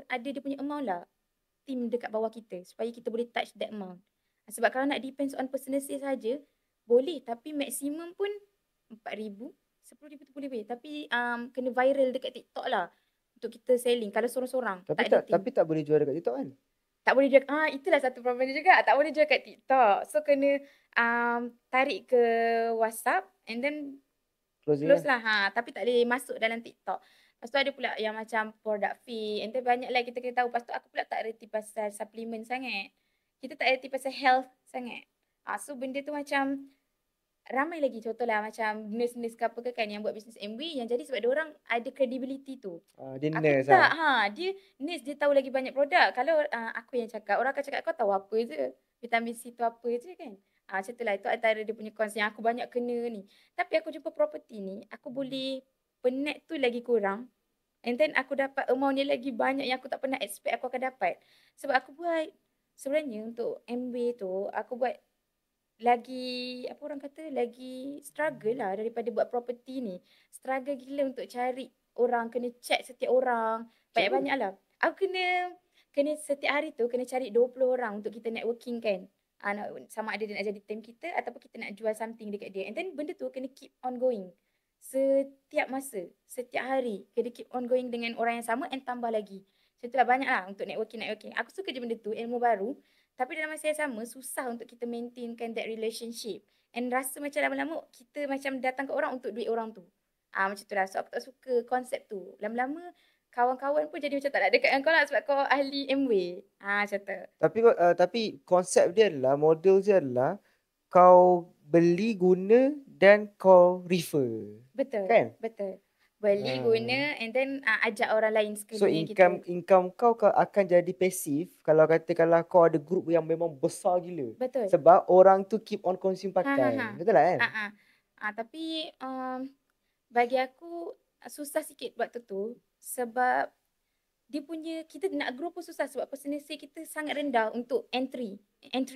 ada dia punya amount lah team dekat bawah kita supaya kita boleh touch that amount. Sebab kalau nak depends on personal sales saja boleh, tapi maksimum pun 4,000, 10,000 tu boleh weh. Tapi kena viral dekat TikTok lah untuk kita selling. Kalau sorang-sorang tak ada team. Tapi tak boleh jual dekat TikTok kan? Tak boleh jual. Itulah satu problem dia juga. Tak boleh jual kat TikTok. So kena tarik ke WhatsApp and then Closing close lah. lah. Tapi tak boleh masuk dalam TikTok. Lepas tu ada pula yang macam product fee. And then banyak lah kita kena tahu. Lepas tu aku pula tak reti pasal supplement sangat. Kita tak reti pasal health sangat. So benda tu macam ramai lagi contohlah macam nurse-nurse ke apa ke kan yang buat bisnes MW yang jadi sebab dia orang ada credibility tu. Dia Aku nurse tak, lah. dia nurse dia tahu lagi banyak produk. Kalau aku yang cakap, orang akan cakap kau tahu apa je. Vitamin C tu apa je kan. Macam tu lah, itu antara dia punya cons yang aku banyak kena ni. Tapi aku jumpa property ni, aku boleh penat tu lagi kurang. And then aku dapat amount yang lagi banyak yang aku tak pernah expect aku akan dapat. Sebab aku buat, sebenarnya untuk MW tu, aku buat lagi apa orang kata lagi struggle lah daripada buat property ni. Struggle gila untuk cari orang, kena chat setiap orang, banyak-banyak lah. Aku kena setiap hari tu kena cari 20 orang untuk kita networking kan. Sama ada dia nak jadi team kita ataupun kita nak jual something dekat dia. And then benda tu kena keep on going. Setiap masa, setiap hari kena keep on going dengan orang yang sama and tambah lagi. So itulah banyak lah untuk networking. Aku suka je benda tu, ilmu baru. Tapi dalam masa yang sama, susah untuk kita maintainkan that relationship. And rasa macam lama-lama kita macam datang ke orang untuk duit orang tu. Macam tu lah. So aku tak suka konsep tu. Lama-lama kawan-kawan pun jadi macam tak nak dekat dengan kau lah sebab kau ahli MW. Macam tu. Tapi konsep dia adalah, model dia adalah kau beli, guna dan kau refer. Betul. Kan? Betul. Beli, guna and then ajak orang lain So sekeliling kita. income kau akan jadi pasif kalau katakanlah kau ada group yang memang besar gila. Betul. Sebab orang tu keep on consume pakai. Betul lah kan? Tapi bagi aku susah sikit waktu tu sebab dia punya kita nak grow pun susah sebab personal sale kita sangat rendah untuk entry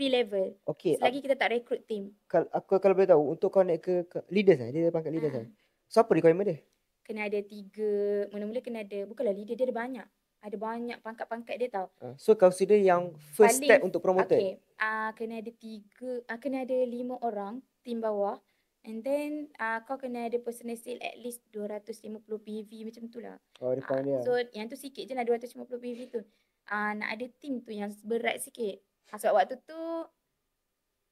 level. Okay. Selagi kita tak recruit team. Kalau boleh tahu, untuk kau naik ke leaders dia pangkat leaders So apa requirement dia? Kena ada 3, mula-mula kena ada, bukanlah leader, dia ada banyak. Ada banyak pangkat-pangkat dia tau. So consider yang first step untuk promoted. Okay. Kena ada 3, kena ada 5 orang team bawah. And then kau kena ada personal sale at least 250 PV macam tu lah. Requirement dia. So yang tu sikit je lah 250 PV tu. Nak ada team tu yang berat sikit. Sebab waktu tu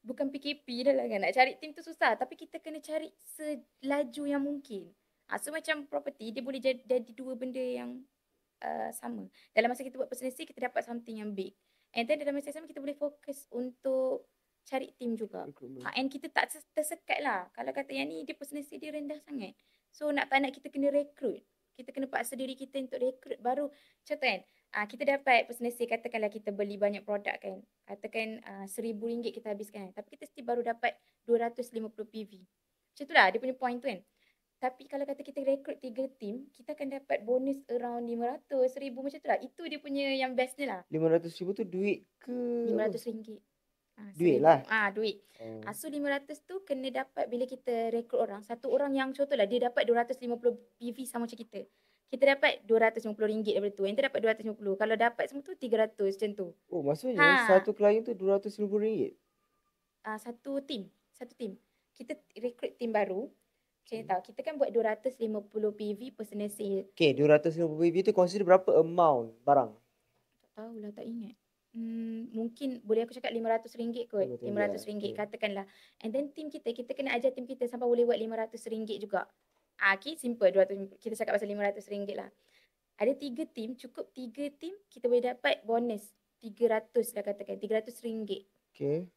bukan PKP dah lah kan. Nak cari team tu susah. Tapi kita kena cari selaju yang mungkin. So macam property dia boleh jadi dua benda yang sama. Dalam masa kita buat personal sale kita dapat something yang big. And then dalam masa yang sama kita boleh fokus untuk cari tim juga. Recruitment. And kita tak tersekat lah. Kalau kata yang ni dia personal dia rendah sangat. So nak tak nak kita kena rekrut. Kita kena paksa diri kita untuk rekrut. Baru contoh kan, kita dapat personal katakanlah kita beli banyak produk kan. Katakan RM1,000 kita habiskan. Tapi kita still baru dapat 250 PV. Macam tu lah dia punya point tu kan. Tapi kalau kata kita rekrut 3 tim, kita akan dapat bonus around 500, 1,000 macam tu lah. Itu dia punya yang bestnya lah. 500,000 tu duit ke? RM500. Duit lah. Duit. So 500 tu kena dapat bila kita rekrut orang. Satu orang yang contohlah dia dapat 250 PV sama macam kita. Kita dapat RM250 daripada tu. Yang tu dapat 250. Kalau dapat semua tu 300 macam tu. Oh, maksudnya satu klien tu RM250? Satu tim. Kita rekrut tim baru. Macam ni tau. Kita kan buat 250 PV personal sale. Okay, 250 PV tu consider berapa amount barang? Tak tahulah, tak ingat. Mungkin boleh aku cakap RM500 kot. RM500 katakanlah. And then tim kita kena ajar tim kita sampai boleh buat RM500 juga. Okay, simple. 200, kita cakap pasal RM500 lah. Ada 3 tim, cukup 3 tim kita boleh dapat bonus 300 lah katakan, RM300. Okay.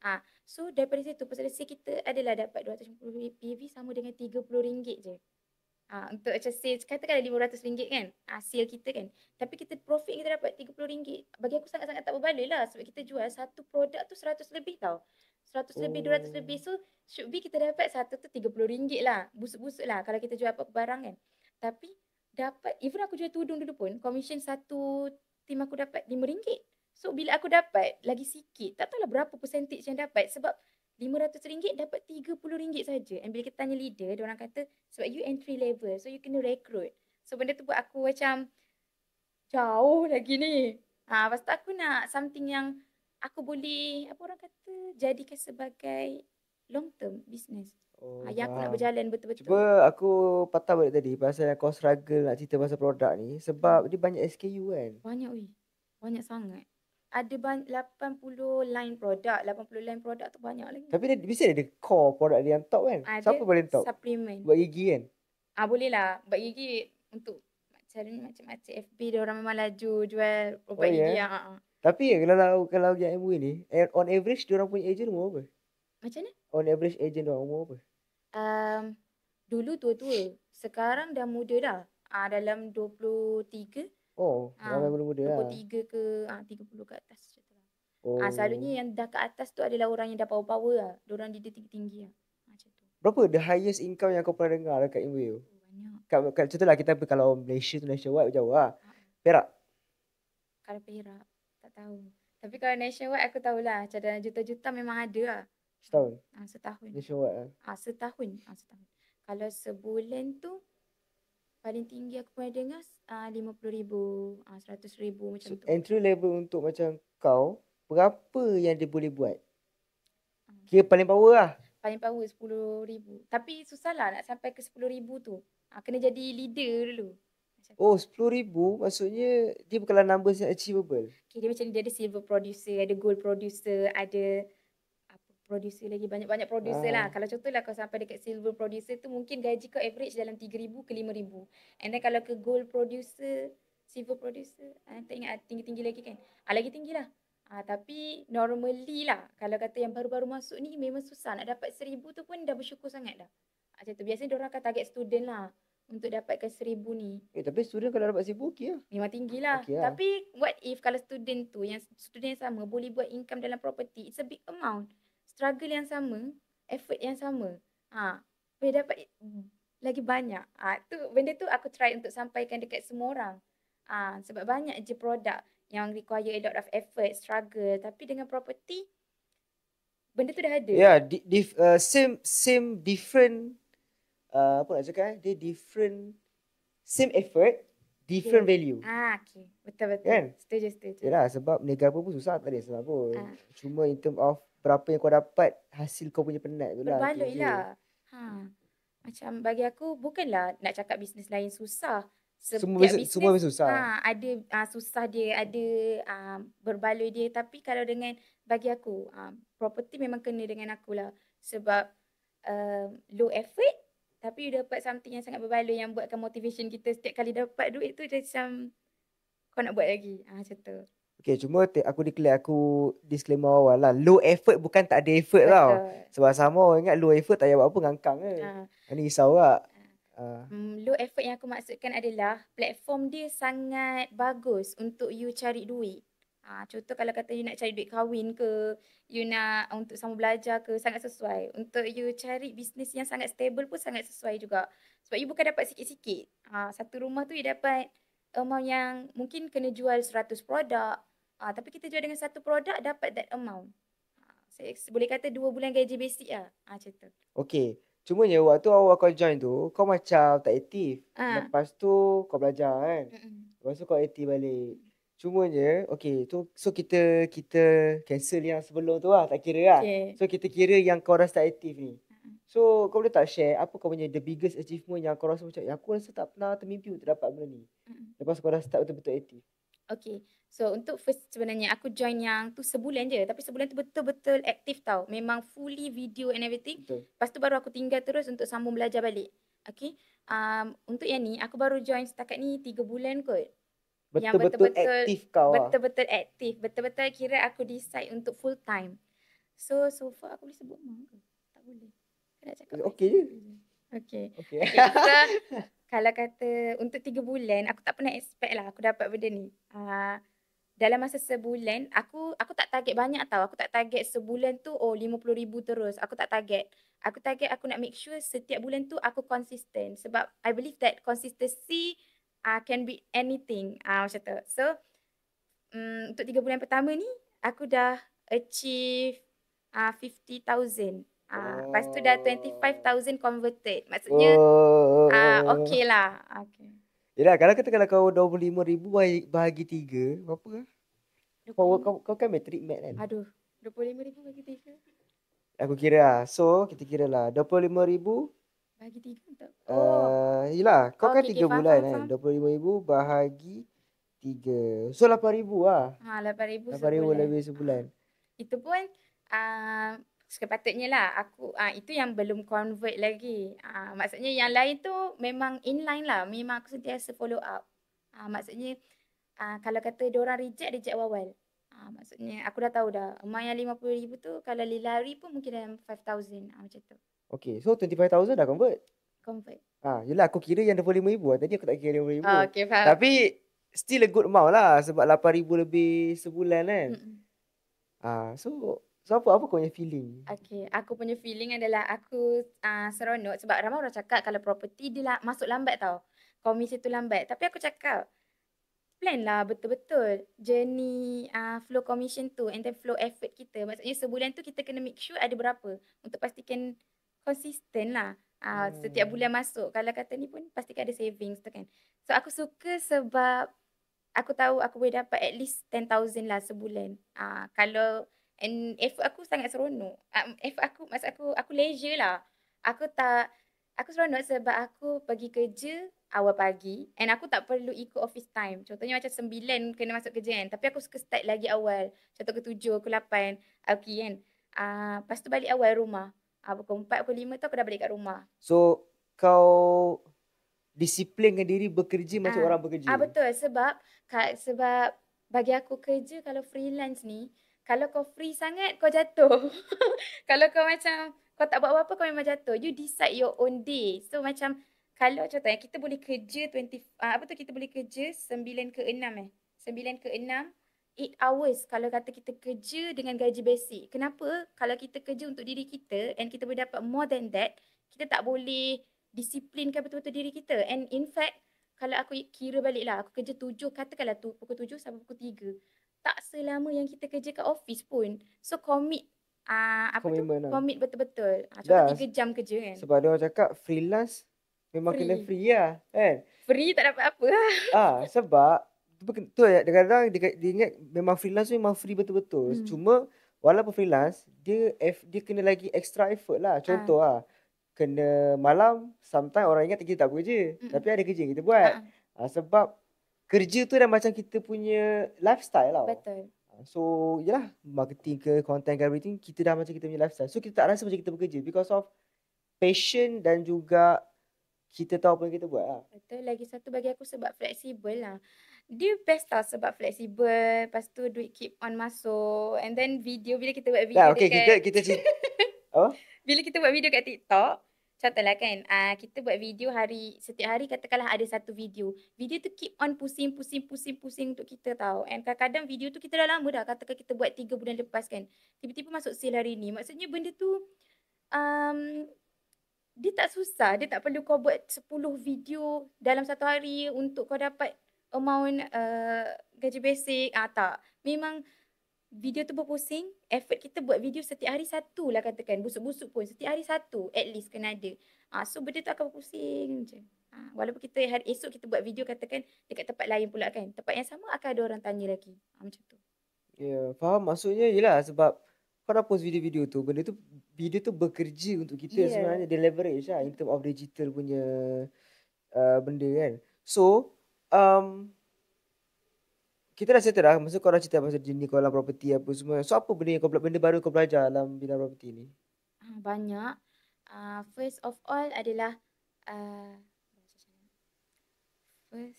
So daripada situ personal sale kita adalah dapat 250 PV sama dengan RM30 je. Untuk macam sales katakanlah RM500 kan. Sale kita kan. Tapi kita profit kita dapat RM30. Bagi aku sangat-sangat tak berbaloi lah. Sebab kita jual satu produk tu 100 lebih tau. 100 lebih, 200 lebih. So should be kita dapat satu tu RM30 lah. Busuk-busuk lah kalau kita jual apa barang kan. Tapi dapat, even aku jual tudung dulu pun, commission satu tim aku dapat RM5. So bila aku dapat lagi sikit, tak tahulah berapa percentage yang dapat. Sebab RM500 dapat RM30 saja. And bila kita tanya leader, diorang kata sebab you entry level, so you kena recruit. So benda tu buat aku macam jauh lagi ni. Lepas tu aku nak something yang aku boleh, apa orang kata, jadikan sebagai long term business. Yang aku nak berjalan betul-betul. Cuba aku patah balik tadi pasal yang kau struggle nak cerita pasal produk ni. Sebab dia banyak SKU kan? Banyak weh. Banyak sangat. Ada 80 line produk. 80 line produk tu banyak lagi. Tapi dia mesti ada core produk dia yang top kan? Siapa paling top? Supplement. Buat gigi kan? Boleh lah. Buat gigi untuk macam-macam FB dia orang memang laju jual ubat gigi. Tapi kalau yang MW ni, on average dia orang punya agent umur apa? Macam mana? On average agent dia orang umur apa? Dulu tua-tua. Sekarang dah muda dah. Dalam 23. Ramai muda-muda lah. 23 ke 30 ke atas macam tu lah. Selalunya yang dah ke atas tu adalah orang yang dah power-power lah. Diorang dia tinggi-tinggi lah. Macam tu. Berapa the highest income yang kau pernah dengar dekat MW tu? Banyak. Contohlah kita kalau Malaysia tu nationwide jauh lah. Perak? Kalau Perak, tak tahu. Tapi kalau nationwide aku tahulah. Cadangan juta-juta memang ada lah. Setahun? Setahun. Nationwide lah? Setahun. Kalau sebulan tu, paling tinggi aku pernah dengar RM50,000, RM100,000 macam tu. Entry level untuk macam kau, berapa yang dia boleh buat? Kira paling power lah. Paling power RM10,000. Tapi susah lah nak sampai ke RM10,000 tu. Kena jadi leader dulu. RM10,000 maksudnya dia bukanlah numbers yang achievable. Okay, dia macam ni, dia ada silver producer, ada gold producer, ada producer lagi, banyak-banyak producer lah. Kalau contohlah kau sampai dekat silver producer tu, mungkin gaji kau average dalam RM3,000 ke RM5,000. And then kalau ke gold producer, silver producer, tak ingat tinggi-tinggi lagi kan. Lagi tinggi lah. Tapi normally lah, kalau kata yang baru-baru masuk ni memang susah. Nak dapat RM1,000 tu pun dah bersyukur sangat dah. Macam tu. Biasanya diorang akan target student lah untuk dapatkan RM1,000 ni. Tapi student kalau dapat RM1,000 okey lah. Memang tinggi lah. Tapi what if kalau student tu, yang student yang sama boleh buat income dalam property, it's a big amount. Struggle yang sama, effort yang sama. Boleh dapat lagi banyak. Benda tu aku try untuk sampaikan dekat semua orang. Sebab banyak je produk yang require a lot of effort, struggle. Tapi dengan property, benda tu dah ada. Same different, apa nak cakap dia different, same effort, different value. Okay. Betul-betul. Kan? Setuju. Yalah, sebab berniaga pun susah, tak ada sebab pun. Cuma in term of berapa yang kau dapat, hasil kau punya penat tu lah. Berbaloi lah. Macam bagi aku, bukanlah nak cakap bisnes lain susah. Semua susah. Ada susah dia, ada berbaloi dia. Tapi kalau dengan bagi aku, property memang kena dengan aku lah. Sebab low effort, tapi you dapat something yang sangat berbaloi, yang buatkan motivation kita setiap kali dapat duit tu macam kau nak buat lagi. Macam tu. Okay, cuma aku declare, aku disclaimer awal lah. Low effort bukan tak ada effort tau. Betul. Sebab sama orang ingat low effort tak payah buat apa, ngangkang je. Ni risau tak? Low effort yang aku maksudkan adalah platform dia sangat bagus untuk you cari duit. Contoh kalau kata you nak cari duit kahwin ke, you nak untuk sama belajar ke, sangat sesuai. Untuk you cari bisnes yang sangat stable pun sangat sesuai juga. Sebab you bukan dapat sikit-sikit. Satu rumah tu you dapat amount yang mungkin kena jual 100 produk. Tapi kita jual dengan satu produk dapat that amount. Saya boleh kata 2 bulan gaji basic lah. Macam tu. Okay. Cumanya waktu awal kau join tu, kau macam tak aktif. Lepas tu kau belajar kan. Lepas tu kau aktif balik. Cumanya, okay, so kita cancel yang sebelum tu lah, tak kira lah. Okay. So kita kira yang kau rasa tak aktif ni. So kau boleh tak share apa kau punya the biggest achievement yang kau rasa macam, aku rasa tak pernah termimpi untuk dapat benda ni. Lepas kau dah start betul-betul aktif. Okay. So untuk first sebenarnya aku join yang tu sebulan je. Tapi sebulan tu betul-betul aktif tau. Memang fully video and everything. Betul. Lepas tu baru aku tinggal terus untuk sambung belajar balik. Okay. Untuk yang ni aku baru join setakat ni 3 bulan kot. Betul-betul aktif kau lah. Betul-betul aktif. Betul-betul kira aku decide untuk full time. So far aku boleh sebut mak ke? Tak boleh. Kan nak cakap okay je. Okay. Okay. So, kalau kata untuk 3 bulan, aku tak pernah expect lah aku dapat benda ni. Dalam masa sebulan, aku tak target banyak tau. Aku tak target sebulan tu 50,000 terus. Aku tak target. Aku target aku nak make sure setiap bulan tu aku konsisten. Sebab I believe that consistency can be anything. Macam tu. So, untuk 3 bulan pertama ni, aku dah achieve 50,000. Lepas tu dah 25,000 converted. Maksudnya, okay lah. Okay. Yelah, kalau kau 25,000 bahagi 3, berapa? Kau kan metric mat kan? Aduh, 25,000 bagi 3. Aku kira lah. So, kita kira lah. 25,000 bagi 3 tak? Yelah, kau kan 3 bulan kan? Faham. 25,000 bahagi 3. So, 8,000 lah. 8,000 8,000 lebih sebulan. Itu pun sepatutnya lah itu yang belum convert lagi. Maksudnya yang lain tu memang inline lah. Memang aku sentiasa follow up. Maksudnya kalau kata diorang reject awal-awal. Maksudnya aku dah tahu dah. Amount yang 50,000 tu kalau lari pun mungkin dalam 5,000 macam tu. Okay, so 25,000 dah convert? Convert. Yelah, aku kira yang 25,000 lah. Tadi aku tak kira 25,000. Okay, faham. Tapi still a good amount lah. Sebab 8,000 lebih sebulan kan. So apa kau punya feeling? Okay, aku punya feeling adalah aku seronok. Sebab ramai orang cakap kalau property dia masuk lambat tau. Komisi tu lambat. Tapi aku cakap, plan lah betul-betul journey flow commission tu and then flow effort kita. Maksudnya sebulan tu kita kena make sure ada berapa untuk pastikan konsisten lah. Setiap bulan masuk. Kalau kata ni pun pastikan ada savings tu kan. So aku suka sebab aku tahu aku boleh dapat at least 10,000 lah sebulan. Kalau and effort aku sangat seronok. Effort aku leisure lah. Aku seronok sebab aku pergi kerja awal pagi and aku tak perlu ikut office time. Contohnya macam 9 kena masuk kerja kan. Tapi aku suka start lagi awal. Contoh ke 7, ke 8. Okay kan. Lepas tu balik awal rumah. Pukul 4, pukul 5 tu aku dah balik kat rumah. So, kau disiplinkan diri bekerja macam orang bekerja? Betul. Sebab bagi aku kerja kalau freelance ni, kalau kau free sangat, kau jatuh. Kalau kau macam, kau tak buat apa-apa, kau memang jatuh. You decide your own day. So macam, kalau contohnya kita boleh kerja kita boleh kerja 9 ke 6 9 ke 6, 8 hours kalau kata kita kerja dengan gaji basic. Kenapa? Kalau kita kerja untuk diri kita and kita boleh dapat more than that, kita tak boleh disiplinkan betul-betul diri kita. And in fact, kalau aku kira balik lah, aku kerja 7, katakanlah pukul 7 sampai pukul 3. Tak selama yang kita kerja kat office pun. So commit commit betul-betul. Contoh 3 jam kerja kan. Sebab dia orang cakap freelance memang free. Kena free lah kan. Free tak dapat apa lah. Sebab tu kadang-kadang dia ingat memang freelance tu memang free betul-betul. Cuma walaupun freelance dia kena lagi extra effort lah. Contoh kena malam, sometimes orang ingat kita tak bekerja. Tapi ada kerja yang kita buat. Sebab kerja tu dah macam kita punya lifestyle lah. Betul. So, yelah, marketing ke, content ke, everything, kita dah macam kita punya lifestyle. So, kita tak rasa macam kita bekerja because of passion dan juga kita tahu apa yang kita buat lah. Betul. Lagi satu bagi aku sebab fleksibel lah. Dia best tau sebab fleksibel. Lepas tu duit keep on masuk. And then video, bila kita buat video Okay, dekat... kita cerita. Apa? Bila kita buat video kat TikTok, contohlah kan, kita buat video setiap hari katakanlah ada satu video. Video tu keep on pusing untuk kita tahu. And kadang-kadang video tu kita dah lama dah, katakan kita buat 3 bulan lepas kan. Tiba-tiba masuk sale hari ni. Maksudnya benda tu, dia tak susah. Dia tak perlu kau buat 10 video dalam satu hari untuk kau dapat amount gaji basic. Tak. Memang video tu berpusing, effort kita buat video setiap hari satu lah katakan. Busuk-busuk pun setiap hari satu at least kena ada. So benda tu akan berpusing je. Walaupun kita hari esok kita buat video katakan dekat tempat lain pula kan. Tempat yang sama akan ada orang tanya lagi. Macam tu. Ya, faham. Maksudnya yelah sebab kau dah post video-video tu, video tu bekerja untuk kita sebenarnya. Dia leverage lah in term of digital punya benda kan. So, kita dah settle dah. Maksud kau dah cerita pasal jenis kau dalam property apa semua. So, apa benda baru kau belajar dalam bidang property ni? Banyak. First of all adalah apa ni?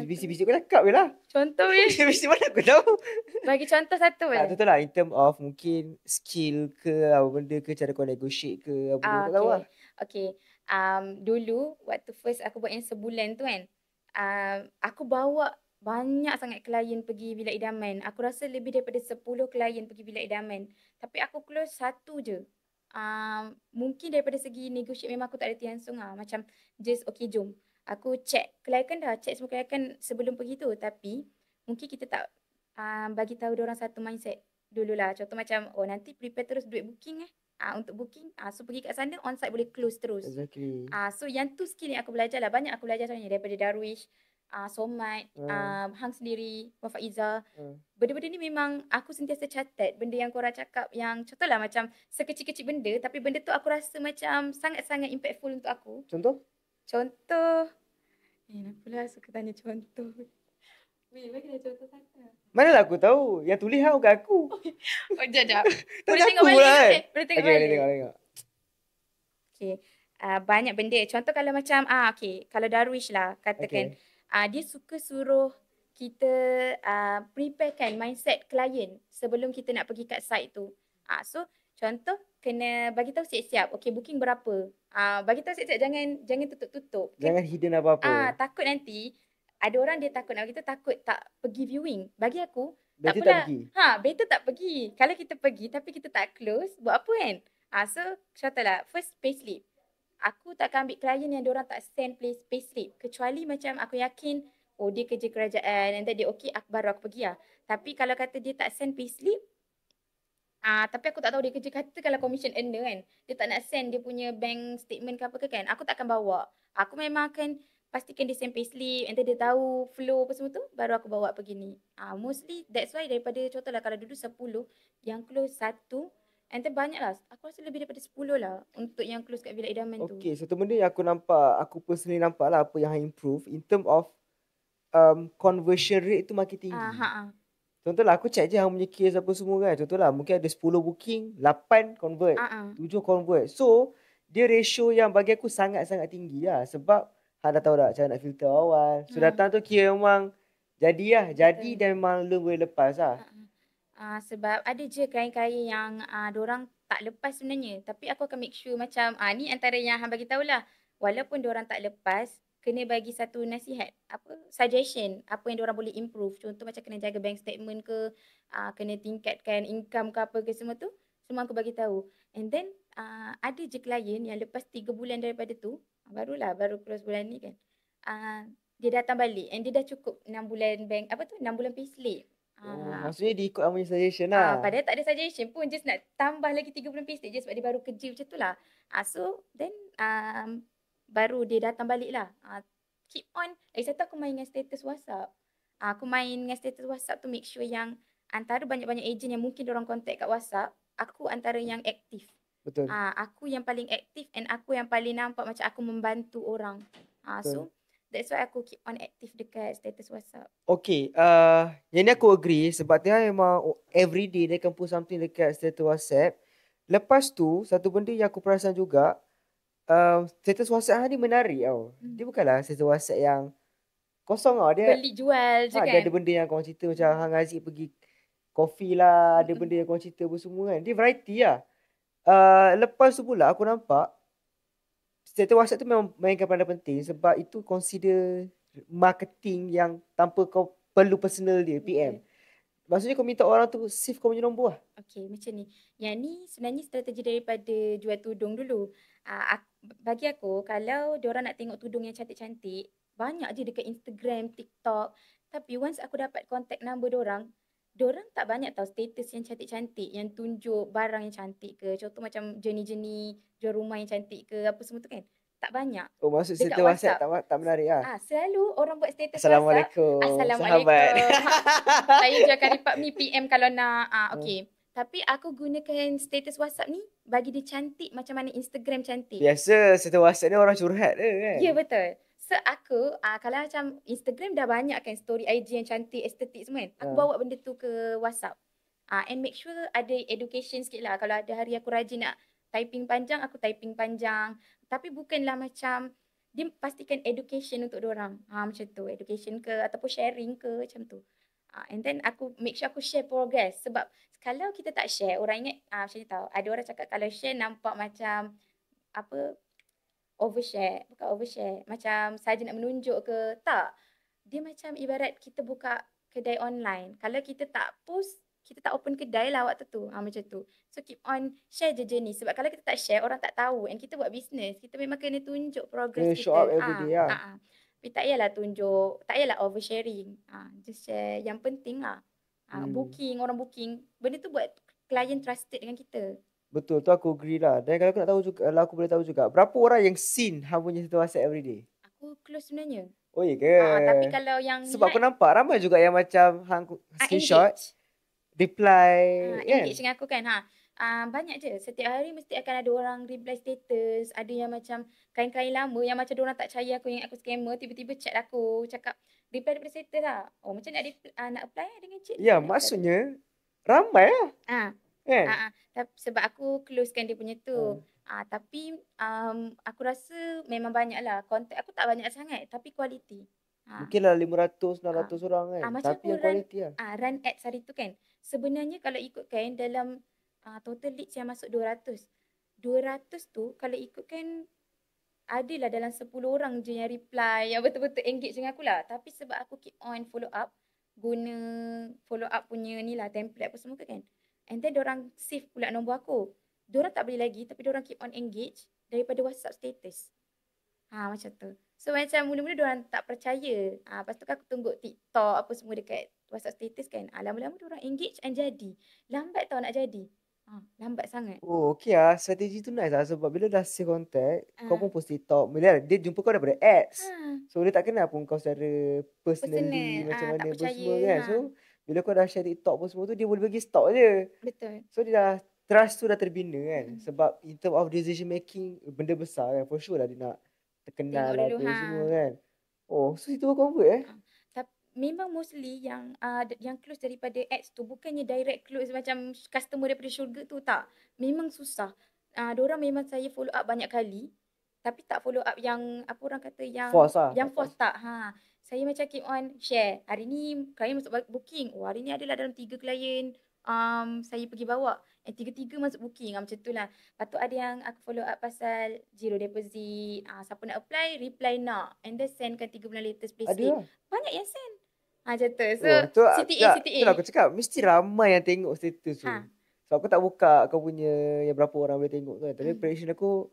Bisik-bisik kau cakap je lah. Contoh Bisik mana aku tahu. Bagi contoh satu lah. Contoh lah in term of mungkin skill ke apa benda ke, cara kau negotiate ke apa benda kau tahu lah. Okay. Dulu waktu first aku buat yang sebulan tu kan, aku bawa banyak sangat klien pergi bilik idaman. Aku rasa lebih daripada 10 klien pergi bilik idaman. Tapi aku close satu je. Mungkin daripada segi negotiate memang aku tak ada tiansung lah. Macam just okay jom. Aku check klien kan dah. Check semua klien kan sebelum pergi tu. Tapi mungkin kita tak bagi tahu diorang satu mindset dululah. Contoh macam nanti prepare terus duit booking untuk booking. So pergi kat sana on site boleh close terus. Exactly. So yang tu skill yang aku belajar lah. Banyak aku belajar sebenarnya daripada Darwish, Somad, Hang sendiri, Puan Faiza. Benda-benda ni memang aku sentiasa catat. Benda yang korang cakap yang contohlah macam sekecil-kecil benda. Tapi benda tu aku rasa macam sangat-sangat impactful untuk aku. Contoh? Apalah suka tanya contoh. Bagi dah contoh satu. Manalah aku tahu. Yang tulis hang bukan aku. Jap. Boleh Tak tengok aku balik lah, kan? Boleh tengok balik. Tengok. Okay. Banyak benda. Contoh kalau macam, kalau Darwish lah katakan. Dia suka suruh kita preparekan mindset klien sebelum kita nak pergi kat site tu. So, contoh kena bagi tahu siap-siap. Okay, booking berapa? Bagi tahu siap-siap, jangan tutup-tutup. Jangan hidden apa-apa. Takut nanti ada orang dia takut nak kita takut tak pergi viewing. Bagi aku, better tak pergi. Better tak pergi. Kalau kita pergi tapi kita tak close, buat apa kan? So, contohlah, first payslip. Aku tak akan ambil klien yang diorang tak send payslip. Kecuali macam aku yakin, dia kerja kerajaan, and then dia okay, baru aku pergi lah. Tapi kalau kata dia tak send payslip, tapi aku tak tahu dia kerja, kata kalau commission earner kan, dia tak nak send dia punya bank statement ke apa ke kan, aku tak akan bawa. Aku memang akan pastikan dia send payslip, and then dia tahu flow apa semua tu, baru aku bawa pergi ni. Mostly, that's why daripada contohlah kalau dulu 10, yang close 1, and then banyak lah. Aku rasa lebih daripada 10 lah untuk yang close kat bilik idaman tu. Okay, satu benda yang aku personally nampak lah apa yang improve in term of conversion rate tu makin tinggi. Contohlah aku check je hang punya case apa semua kan. Contohlah mungkin ada 10 booking, 8 convert, 7 convert. So, dia ratio yang bagi aku sangat-sangat tinggi lah. Sebab hang dah tahu tak cara nak filter awal. So, datang tu kira memang jadi lah. Jadi dan memang lu boleh lepas lah. Sebab ada je klien-klien yang diorang tak lepas sebenarnya. Tapi aku akan make sure macam ni antara yang hang bagi tahulah. Walaupun diorang tak lepas, kena bagi satu nasihat, suggestion, apa yang diorang boleh improve. Contoh macam kena jaga bank statement ke, kena tingkatkan income ke apa ke semua tu. Semua aku bagi tahu. And then ada je klien yang lepas 3 bulan daripada tu, baru close bulan ni kan. Dia datang balik and dia dah cukup 6 bulan 6 bulan payslip. Maksudnya dia ikut punya suggestion lah. Padahal tak ada suggestion pun, just nak tambah lagi 3 bulan payslip je sebab dia baru kerja macam tu lah. So then baru dia datang balik lah. Keep on. Lagi satu aku main dengan status WhatsApp. Aku main dengan status WhatsApp tu make sure yang antara banyak-banyak agent yang mungkin diorang contact kat WhatsApp, aku antara yang aktif. Betul. Aku yang paling aktif and aku yang paling nampak macam aku membantu orang. So that's why aku keep on aktif dekat status WhatsApp. Okay, yang ni aku agree sebab dia memang everyday dia akan post something dekat status WhatsApp. Lepas tu, satu benda yang aku perasan juga, status WhatsApp ni menarik tau. Dia bukanlah status WhatsApp yang kosong tau. Dia Beli jual je dia kan. ada benda yang korang cerita macam Hang Aziz pergi coffee lah, ada benda yang korang cerita apa semua kan. Dia variety lah. Lepas tu pula aku nampak status WhatsApp tu memang mainkan peranan penting sebab itu consider marketing yang tanpa kau perlu personal dia, PM. Maksudnya kau minta orang tu save kau punya nombor lah. Okey, macam ni. Yang ni sebenarnya strategi daripada jual tudung dulu. Bagi aku, kalau diorang nak tengok tudung yang cantik-cantik, banyak je dekat Instagram, TikTok. Tapi once aku dapat contact number diorang tak banyak tahu status yang cantik-cantik, yang tunjuk barang yang cantik ke. Contoh macam jenis-jenis jual rumah yang cantik ke, apa semua tu kan. Tak banyak. Oh, maksud Dekat status WhatsApp WhatsApp. tak menarik lah. Selalu orang buat status WhatsApp. Assalamualaikum, Assalamualaikum. sahabat. Saya jual karipap ni PM kalau nak. Okey. Tapi aku gunakan status WhatsApp ni bagi dia cantik macam mana Instagram cantik. Biasa status WhatsApp ni orang curhat je kan. Ya, betul. So aku kalau macam Instagram dah banyak kan story IG yang cantik, estetik semua kan. Aku bawa benda tu ke WhatsApp. And make sure ada education sikit lah. Kalau ada hari aku rajin nak typing panjang, aku typing panjang. Tapi bukanlah macam, dia pastikan education untuk diorang. Macam tu, education ke ataupun sharing ke macam tu. And then aku make sure aku share progress. Sebab kalau kita tak share, orang ingat macam ni tau. Ada orang cakap kalau share nampak macam apa, overshare. Bukan overshare, macam saja nak menunjuk ke. Tak. Dia macam ibarat kita buka kedai online. Kalau kita tak post, kita tak open kedai lah waktu tu. Macam tu. So keep on share je jenis. Sebab kalau kita tak share, orang tak tahu. And kita buat business, kita memang kena tunjuk progress Kena kita. show up every day lah. Tapi tak payahlah tunjuk, tak payahlah oversharing. Just share yang penting lah. Booking, orang booking. Benda tu buat klien trusted dengan kita. Betul, tu aku agree lah. Dan kalau aku nak tahu juga, kalau aku boleh tahu juga, berapa orang yang seen Hang punya status WhatsApp everyday? Aku close sebenarnya. Oh iya ke? Tapi kalau yang sebab aku nampak ramai juga yang macam Hang screenshot, reply. Engage dengan aku kan. Banyak je. Setiap hari mesti akan ada orang reply status. Ada yang macam kain-kain lama yang macam diorang tak percaya aku yang aku scammer. Tiba-tiba chat aku. Cakap reply daripada status lah. Oh macam nak apply dengan chat. Ya maksudnya ramai lah. Kan? Sebab aku closekan dia punya tu. Tapi aku rasa memang banyak lah. Kontak aku tak banyak sangat. Tapi quality. Mungkin lah 500, 600 orang kan. Tapi yang quality lah. Run ads hari tu kan. Sebenarnya kalau ikutkan dalam total leads yang masuk 200. 200 tu kalau ikutkan adalah dalam 10 orang je yang reply, yang betul-betul engage dengan aku lah. Tapi sebab aku keep on follow up, guna follow up punya ni lah, template apa semua kan. And then diorang save pula nombor aku. Diorang tak beli lagi tapi diorang keep on engage daripada WhatsApp status. Macam tu. So macam mula-mula diorang tak percaya. Lepas tu kan aku tunggu TikTok apa semua dekat WhatsApp status kan. Lama-lama diorang engage and jadi. Lambat tau nak jadi. Lambat sangat. Oh okey lah. Strategi tu nice lah. Sebab bila dah save contact, kau pun post TikTok. Bila dia jumpa kau daripada ads. So dia tak kenal pun kau secara personally macam mana pun semua kan. So bila kau dah share TikTok pun semua tu, dia boleh bagi stok je. Betul. So dia dah, trust tu dah terbina kan. Sebab in term of decision making, benda besar kan. For sure lah dia nak terkenal lah apa semua kan. Oh so itu kau buat memang mostly yang close daripada ads tu bukannya direct close macam customer daripada syurga tu, tak. Memang susah. Diorang memang saya follow up banyak kali tapi tak follow up yang apa orang kata yang force lah. Yang force tak. Saya macam keep on share. Hari ni klien masuk booking. Hari ni adalah dalam 3 klien saya pergi bawa. 3-3 masuk booking. Macam tu lah. Lepas tu ada yang aku follow up pasal zero deposit. Siapa nak apply, reply nak. And then sendkan 3 bulan latest payslip. Banyak yang send. Macam tu. So CTA. Itulah aku cakap. Mesti ramai yang tengok status tu. So aku tak buka kau punya yang berapa orang boleh tengok tu kan. Tapi prediction aku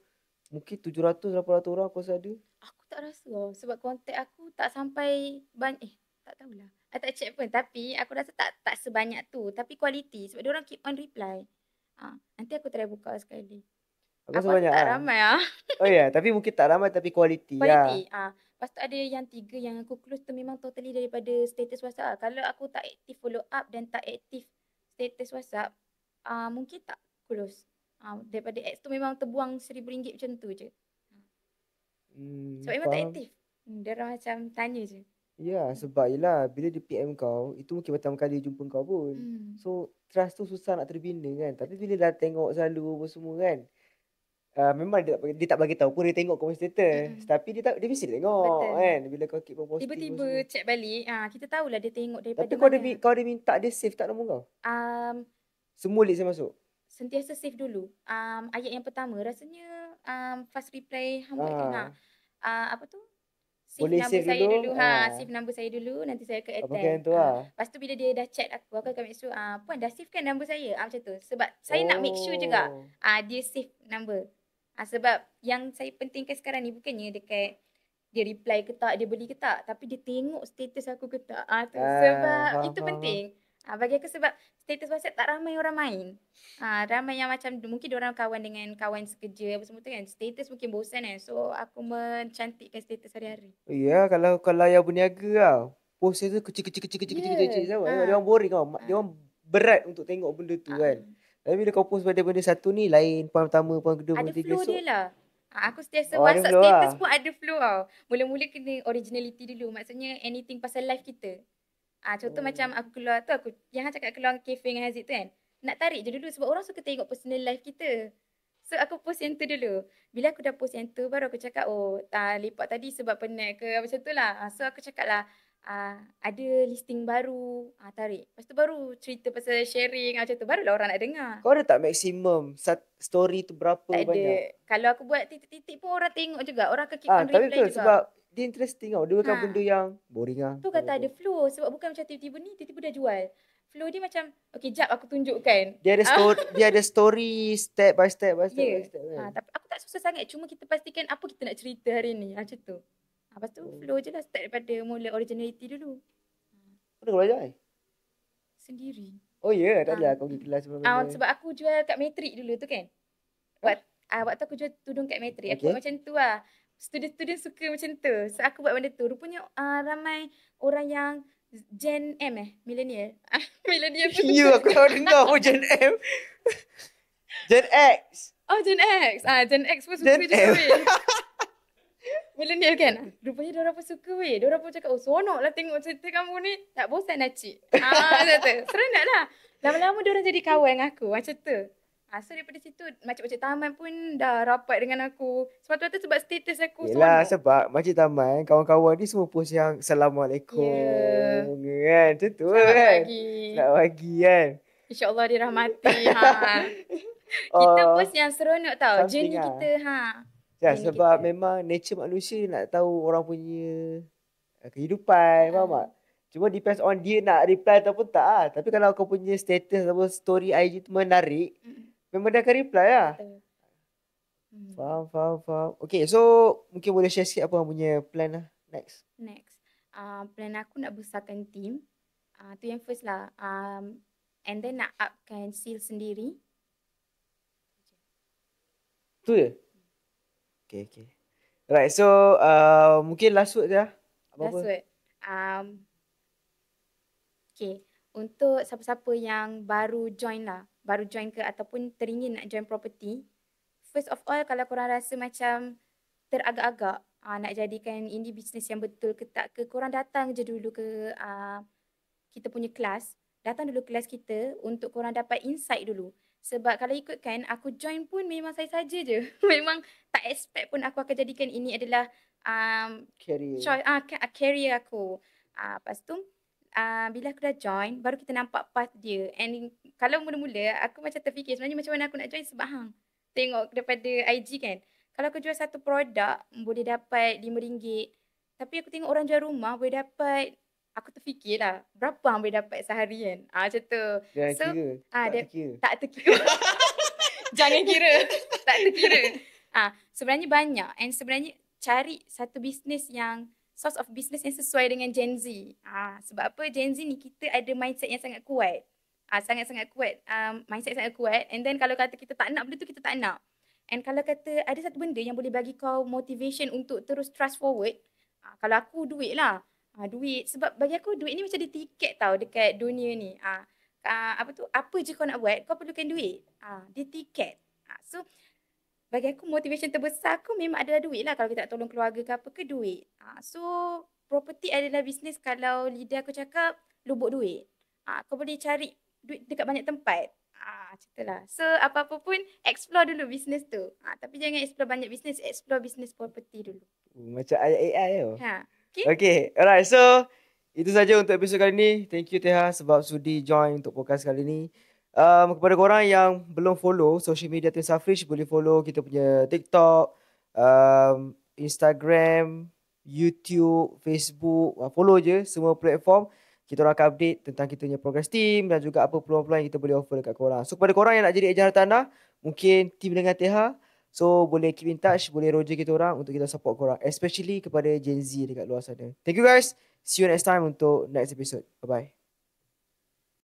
mungkin 700-800 orang aku rasa ada. Aku tak rasa sebab kontak aku tak sampai banyak. Tak tahulah. Tak check pun. Tapi aku rasa tak sebanyak tu. Tapi quality. Sebab diorang keep on reply. Nanti aku try buka sekali. Aku rasa banyak tak ramai lah. Oh ya, tapi mungkin tak ramai tapi quality lah. Lepas tu ada yang 3 yang aku close tu memang totally daripada status WhatsApp. Kalau aku tak aktif follow up dan tak aktif status WhatsApp, mungkin tak close. Daripada ads tu memang terbuang RM1,000 macam tu je. Sebab memang tak aktif. Diorang macam tanya je. Ya, sebab yelah bila dia PM kau, itu mungkin pertama kali jumpa kau pun. So trust tu susah nak terbina kan. Tapi bila dah tengok selalu apa semua kan, memang dia tak bagi tahu pun dia tengok kau punya status. Mm-mm. Tapi dia mesti tengok Betul. kan bila kau keep on posting apa Tiba-tiba semua. check balik, kita tahulah dia tengok Tapi daripada mana. kau ada minta dia save tak nombor kau? Um, Semua list saya masuk. Sentiasa save dulu. Ayat yang pertama rasanya fast reply hang buat kan. Ah, Apa tu? Save boleh number save saya dulu. dulu. Save number saya dulu, nanti saya akan Kau pakai attend. yang tu lah. Lepas tu bila dia dah chat aku akan make sure, puan dah save kan number saya? Macam tu. Sebab saya nak make sure juga Oh. dia save number. Sebab yang saya pentingkan sekarang ni bukannya dekat dia reply ke tak, dia beli ke tak, tapi dia tengok status aku ke tak. Sebab Faham, itu faham. penting. Bagi aku sebab status WhatsApp tak ramai orang main. Ramai yang macam mungkin diorang kawan dengan kawan sekerja apa semua tu kan. Status mungkin bosan kan. So aku mencantikkan status hari-hari. Ya, kalau yang berniaga lah. Post tu kecil-kecil sama. Dia orang boring tau. Dia orang berat untuk tengok benda tu kan. Tapi bila kau post pada benda satu ni lain, poin pertama, poin kedua, poin Ada ketiga flow esok. dia lah. Aku sentiasa Oh, ada WhatsApp flow status lah. pun ada flow tau. Mula-mula kena originality dulu. Maksudnya anything pasal live kita. Contoh macam aku keluar tu, yang hang cakap keluar kafe dengan Haziq tu kan. Nak tarik je dulu sebab orang suka tengok personal life kita. So aku post yang tu dulu. Bila aku dah post yang tu baru aku cakap, lepak tadi sebab penat ke macam tu lah. So aku cakap lah, ada listing baru, tarik. Lepas tu baru cerita pasal sharing macam tu. Barulah orang nak dengar. Kau ada tak maksimum story tu berapa Tak banyak? ada. Kalau aku buat titik-titik pun orang tengok juga. Orang akan keep on Tapi reply betul juga. sebab dia interesting tau. Dia bukan Ha. benda yang boring lah. Tu kata ada flow. Sebab bukan macam tiba-tiba ni, tiba-tiba dah jual. Flow dia macam, okay jap aku tunjukkan. Dia ada story step by step by step by step kan. Tapi aku tak susah sangat. Cuma kita pastikan apa kita nak cerita hari ni. Macam tu. Lepas tu flow je lah. Start daripada mula originality dulu. Mana kau belajar? Sendiri. Oh ya, tak adalah kau pergi kelas sebelum Sebab aku jual kat Matrix dulu tu kan. Waktu aku jual tudung kat Matrix. Aku buat macam tu lah. Student-student suka macam tu. So aku buat benda tu. Rupanya ramai orang yang Gen M millennial. Millennial pun suka. Ya, aku tahu dengar pun Gen M. Gen X. Oh, Gen X. Gen X pun suka Gen juga M. weh. Millennial kan. Rupanya diorang pun suka weh. Diorang pun cakap, seronok lah tengok cerita kamu ni. Tak bosan lah cik. Macam tu. Seronok lah. Lama-lama diorang jadi kawan dengan aku. Macam tu. So daripada situ makcik-makcik taman pun dah rapat dengan aku. Sepatutnya tu sebab status aku Yelah, seronok. sebab makcik taman, kawan-kawan ni semua post yang Assalamualaikum. Kan? Macam tu Selamat kan? pagi. Selamat pagi kan? InsyaAllah dirahmati. Kita post yang seronok tau. Something Journey lah. kita. Ya, Journey sebab kita. memang nature manusia nak tahu orang punya kehidupan. Faham tak? Cuma depends on dia nak reply ataupun tak lah. Tapi kalau kau punya status ataupun story IG tu menarik, memang dia akan reply lah. Betul. Faham. Okay, so mungkin boleh share sikit apa yang punya plan lah next. Plan aku nak besarkan team. Tu yang first lah. And then nak upkan sales sendiri. Tu je? Okay. Right, so mungkin last word je lah. Last word. Okay. Untuk siapa-siapa yang baru join ke ataupun teringin nak join property. First of all, kalau korang rasa macam teragak-agak nak jadikan ini bisnes yang betul ke tak ke, korang datang je dulu ke kita punya kelas. Datang dulu kelas kita untuk korang dapat insight dulu. Sebab kalau ikutkan, aku join pun memang saya saja je. Memang tak expect pun aku akan jadikan ini adalah career aku. Lepas tu, bila aku dah join, baru kita nampak path dia. And kalau mula-mula, aku macam terfikir sebenarnya macam mana aku nak join sebab tengok daripada IG kan. Kalau aku jual satu produk, boleh dapat RM5. Tapi aku tengok orang jual rumah, boleh dapat, aku terfikirlah, berapa boleh dapat sehari kan. Macam tu. Tak terkira. Jangan kira. Tak terkira. Sebenarnya banyak. And sebenarnya cari satu bisnes yang, source of business yang sesuai dengan Gen Z. Sebab apa? Gen Z ni kita ada mindset yang sangat kuat. Sangat-sangat kuat. Mindset sangat kuat. And then kalau kata kita tak nak benda tu, kita tak nak. And kalau kata ada satu benda yang boleh bagi kau motivation untuk terus trust forward, kalau aku duit lah. Duit. Sebab bagi aku duit ni macam dia tiket tau dekat dunia ni. Apa je kau nak buat, kau perlukan duit. Dia tiket. So, bagi aku motivation terbesar aku memang adalah duit lah. Kalau kita nak tolong keluarga ke apa ke, duit. So, property adalah bisnes kalau lidah aku cakap lubuk duit. Kau boleh cari duit dekat banyak tempat. Macam tu lah. So apa-apa pun explore dulu bisnes tu. Tapi jangan explore banyak bisnes, explore bisnes property dulu. Macam ayat AI tu. Okay? Okay, alright. So, itu saja untuk episod kali ni. Thank you Teha sebab sudi join untuk podcast kali ni. Kepada korang yang belum follow social media Tun Safrish, boleh follow kita punya TikTok, Instagram, YouTube, Facebook. Follow je semua platform. Kita orang akan update tentang kita punya progress team dan juga apa peluang-peluang yang kita boleh offer dekat korang. So, kepada korang yang nak jadi ejen hartanah, mungkin team dengan Teha, so boleh keep in touch, boleh roger kita orang untuk kita support korang. Especially kepada Gen Z dekat luar sana. Thank you guys. See you next time untuk next episode. Bye-bye.